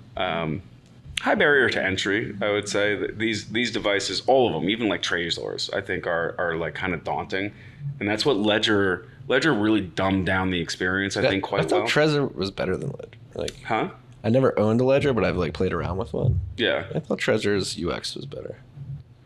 High barrier to entry, I would say. These devices, all of them, even like Trezors, I think are like kind of daunting, and that's what Ledger really dumbed down the experience. I think quite well. I thought Trezor was better than Ledger. Like, huh? I never owned a Ledger, but I've like played around with one. Yeah. I thought Trezor's UX was better.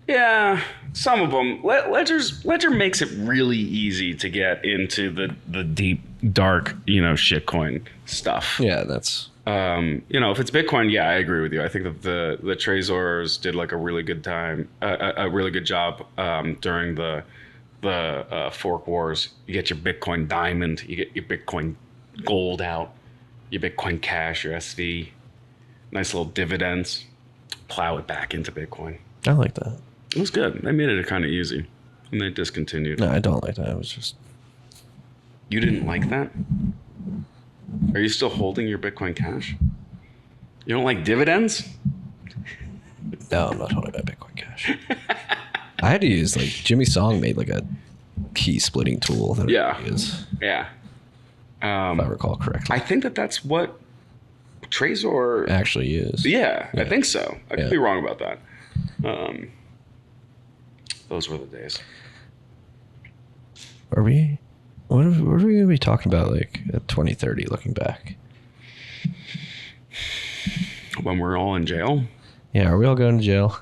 Yeah, some of them. Ledger makes it really easy to get into the deep, dark, shitcoin stuff. Yeah, that's... if it's Bitcoin, yeah, I agree with you. I think that the Trezors did like a really good job during the fork wars. You get your Bitcoin Diamond, you get your Bitcoin Gold out, your Bitcoin Cash, your SV, nice little dividends. Plow it back into Bitcoin. I like that. It was good. They made it kind of easy, and they discontinued. No, I don't like that. It was just... You didn't like that? Are you still holding your Bitcoin Cash? You don't like dividends? No, I'm not holding my Bitcoin Cash. I had to use, like, Jimmy Song made, like, a key splitting tool that Yeah. I use, Yeah. if I recall correctly. I think that's what Trezor Actually used. Yeah, I think so. I could Yeah. be wrong about that. Those were the days. Are we... What are we going to be talking about, like, at 2030, looking back? When we're all in jail? Yeah, are we all going to jail?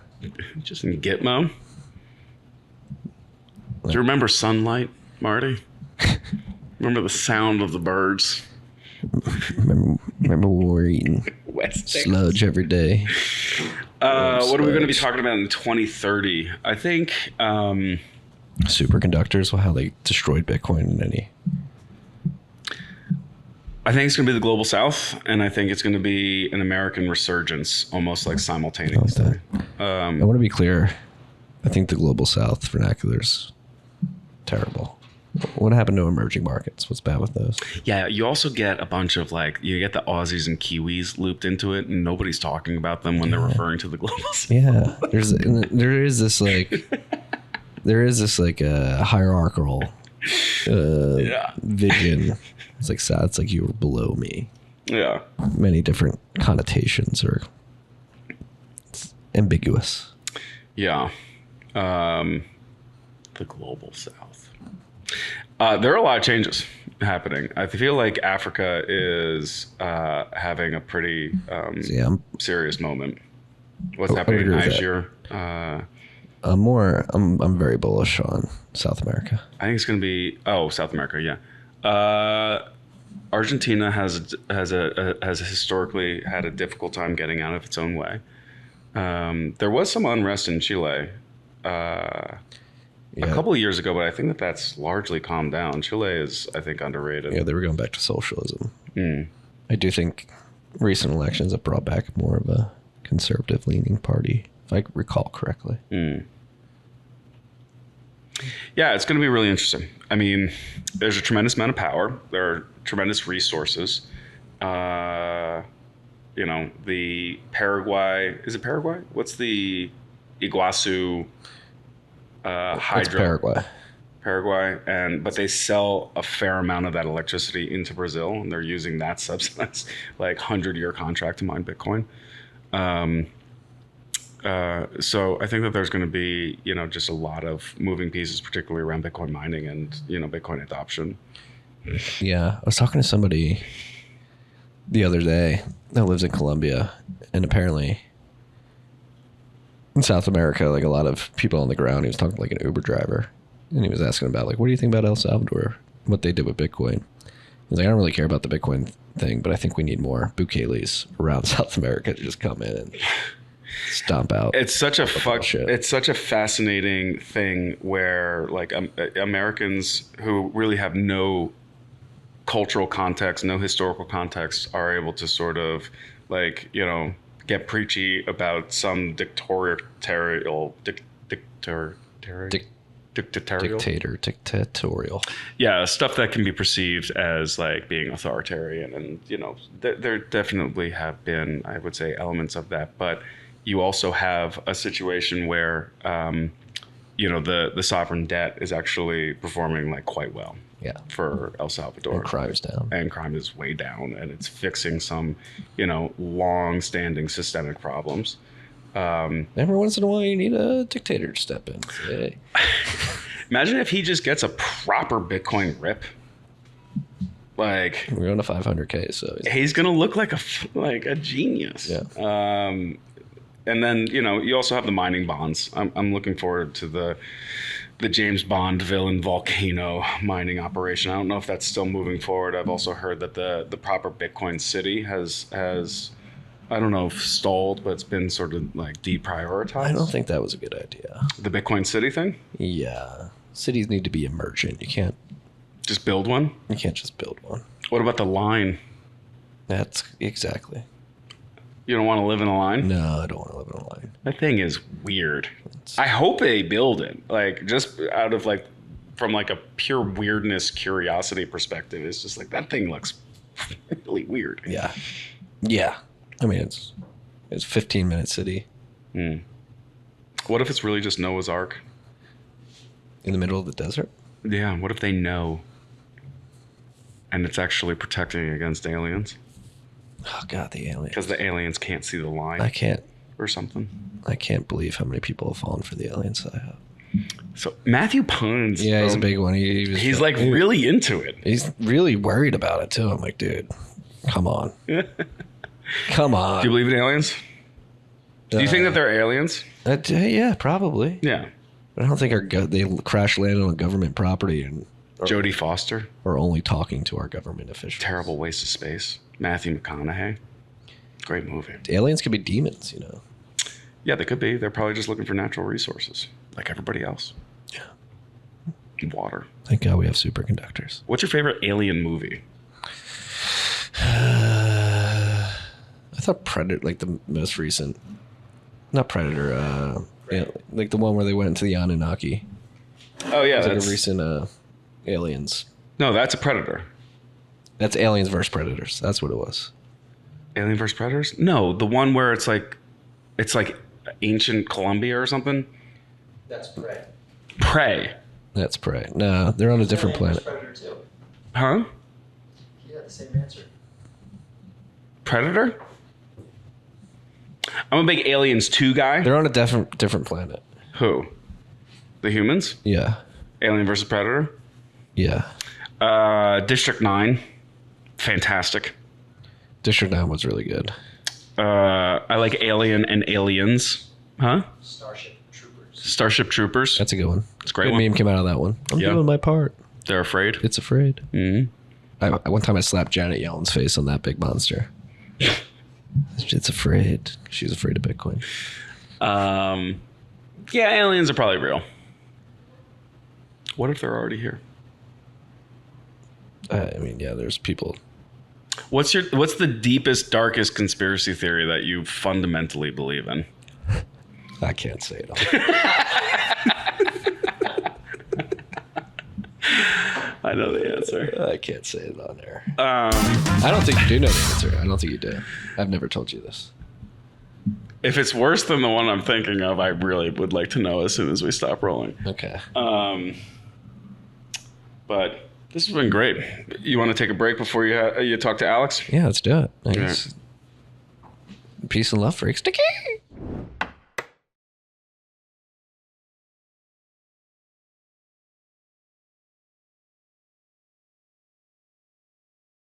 Just in Gitmo? Do you remember sunlight, Marty? Remember the sound of the birds? Remember when we were eating West sludge every day? What are we going to be talking about in 2030? I think... superconductors, how they destroyed Bitcoin in any... I think it's going to be the global south, and I think it's going to be an American resurgence, almost like simultaneously. I want to be clear. I think the global south vernacular's terrible. What happened to emerging markets? What's bad with those? Yeah, you also get a bunch of you get the Aussies and Kiwis looped into it, and nobody's talking about them when they're referring to the global south. Yeah, there is this hierarchical vision. It's like sad. It's like you were below me. Yeah. Many different connotations or ambiguous. Yeah. The global south. There are a lot of changes happening. I feel like Africa is having a pretty serious moment. What's happening in Niger? I'm very bullish on South America. I think it's going to be South America. Yeah. Argentina has historically had a difficult time getting out of its own way. There was some unrest in Chile a couple of years ago, but I think that's largely calmed down. Chile is, I think, underrated. Yeah, they were going back to socialism. I do think recent elections have brought back more of a conservative-leaning party, if I recall correctly. Yeah, it's going to be really interesting. I mean, there's a tremendous amount of power. There are tremendous resources. The Paraguay, is it Paraguay? What's the Iguazu hydro? Paraguay, but they sell a fair amount of that electricity into Brazil, and they're using that subsidized 100-year contract to mine Bitcoin. So I think that there's going to be, just a lot of moving pieces, particularly around Bitcoin mining and, Bitcoin adoption. Yeah. I was talking to somebody the other day that lives in Colombia, and apparently in South America, a lot of people on the ground, he was talking to an Uber driver, and he was asking about what do you think about El Salvador, what they did with Bitcoin. He's like, I don't really care about the Bitcoin thing, but I think we need more Bukeles around South America to just come in and stomp out. It's such a it's such a fascinating thing where Americans who really have no cultural context, no historical context, are able to sort of get preachy about some dictatorial. Yeah, stuff that can be perceived as being authoritarian, and there definitely have been, I would say, elements of that, but you also have a situation where the sovereign debt is actually performing quite well. Yeah. For El Salvador. And crime is down. And crime is way down, and it's fixing some, long-standing systemic problems. Every once in a while, you need a dictator to step in. Hey. Imagine if he just gets a proper Bitcoin rip. We're going to 500K, so he's gonna look like a genius. Yeah. And then you also have the mining bonds. I'm looking forward to the James Bond villain volcano mining operation. I don't know if that's still moving forward. I've also heard that the proper Bitcoin city has I don't know if stalled, but it's been sort of deprioritized. I don't think that was a good idea. The Bitcoin city thing? Yeah. Cities need to be emergent. You can't just build one? You can't just build one. What about the line? That's exactly. You don't want to live in a line? No, I don't want to live in a line. That thing is weird. I hope they build it. Just out of from a pure weirdness, curiosity perspective. It's just that thing looks really weird. Yeah. Yeah. I mean, it's 15-minute city. What if it's really just Noah's Ark? In the middle of the desert? Yeah. What if they know? And it's actually protecting against aliens? Oh, God, the aliens. Because the aliens can't see the line. I can't. Or something. I can't believe how many people have fallen for the aliens that I have. So Matthew Pons. Yeah, he's a big one. He's really into it. He's really worried about it, too. I'm like, dude, come on. Come on. Do you believe in aliens? Do you think that they're aliens? Yeah, probably. Yeah. But I don't think they crash landed on government property and Jodie Foster. Or only talking to our government officials. Terrible waste of space. Matthew McConaughey. Great movie. Aliens could be demons, Yeah, they could be. They're probably just looking for natural resources, like everybody else. Yeah. Water. Thank God we have superconductors. What's your favorite alien movie? I thought Predator, the most recent. Not Predator. The one where they went into the Anunnaki. Oh, yeah. That's a recent Aliens. No, that's a Predator. That's Aliens versus Predators. That's what it was. Alien versus Predators? No, the one where it's ancient Colombia or something. That's Prey. Prey. That's Prey. No, they're on a different planet. Predator too. Huh? Yeah, the same answer. Predator? I'm a big Aliens 2 guy. They're on a different planet. Who? The humans? Yeah. Alien versus Predator? Yeah. District 9. Fantastic. District 9 was really good. I like Alien and Aliens. Huh? Starship Troopers. Starship Troopers. That's a good one. It's a great Good one. meme came out of that one. I'm Yeah. doing my part. They're afraid. It's afraid. Mm-hmm. One time I slapped Janet Yellen's face on that big monster. It's afraid. She's afraid of Bitcoin. Yeah, aliens are probably real. What if they're already here? I mean, yeah, there's people. What's the deepest, darkest conspiracy theory that you fundamentally believe in? I can't say it all. I know the answer. I can't say it on air. Um, I don't think you do know the answer. I don't think you do. I've never told you this. if it's worse than the one I'm thinking of, I really would like to know as soon as we stop rolling. Okay. But this has been great. You want to take a break before you talk to Alex? Yeah, let's do it. Yeah. Peace and love, freaks. Sticky.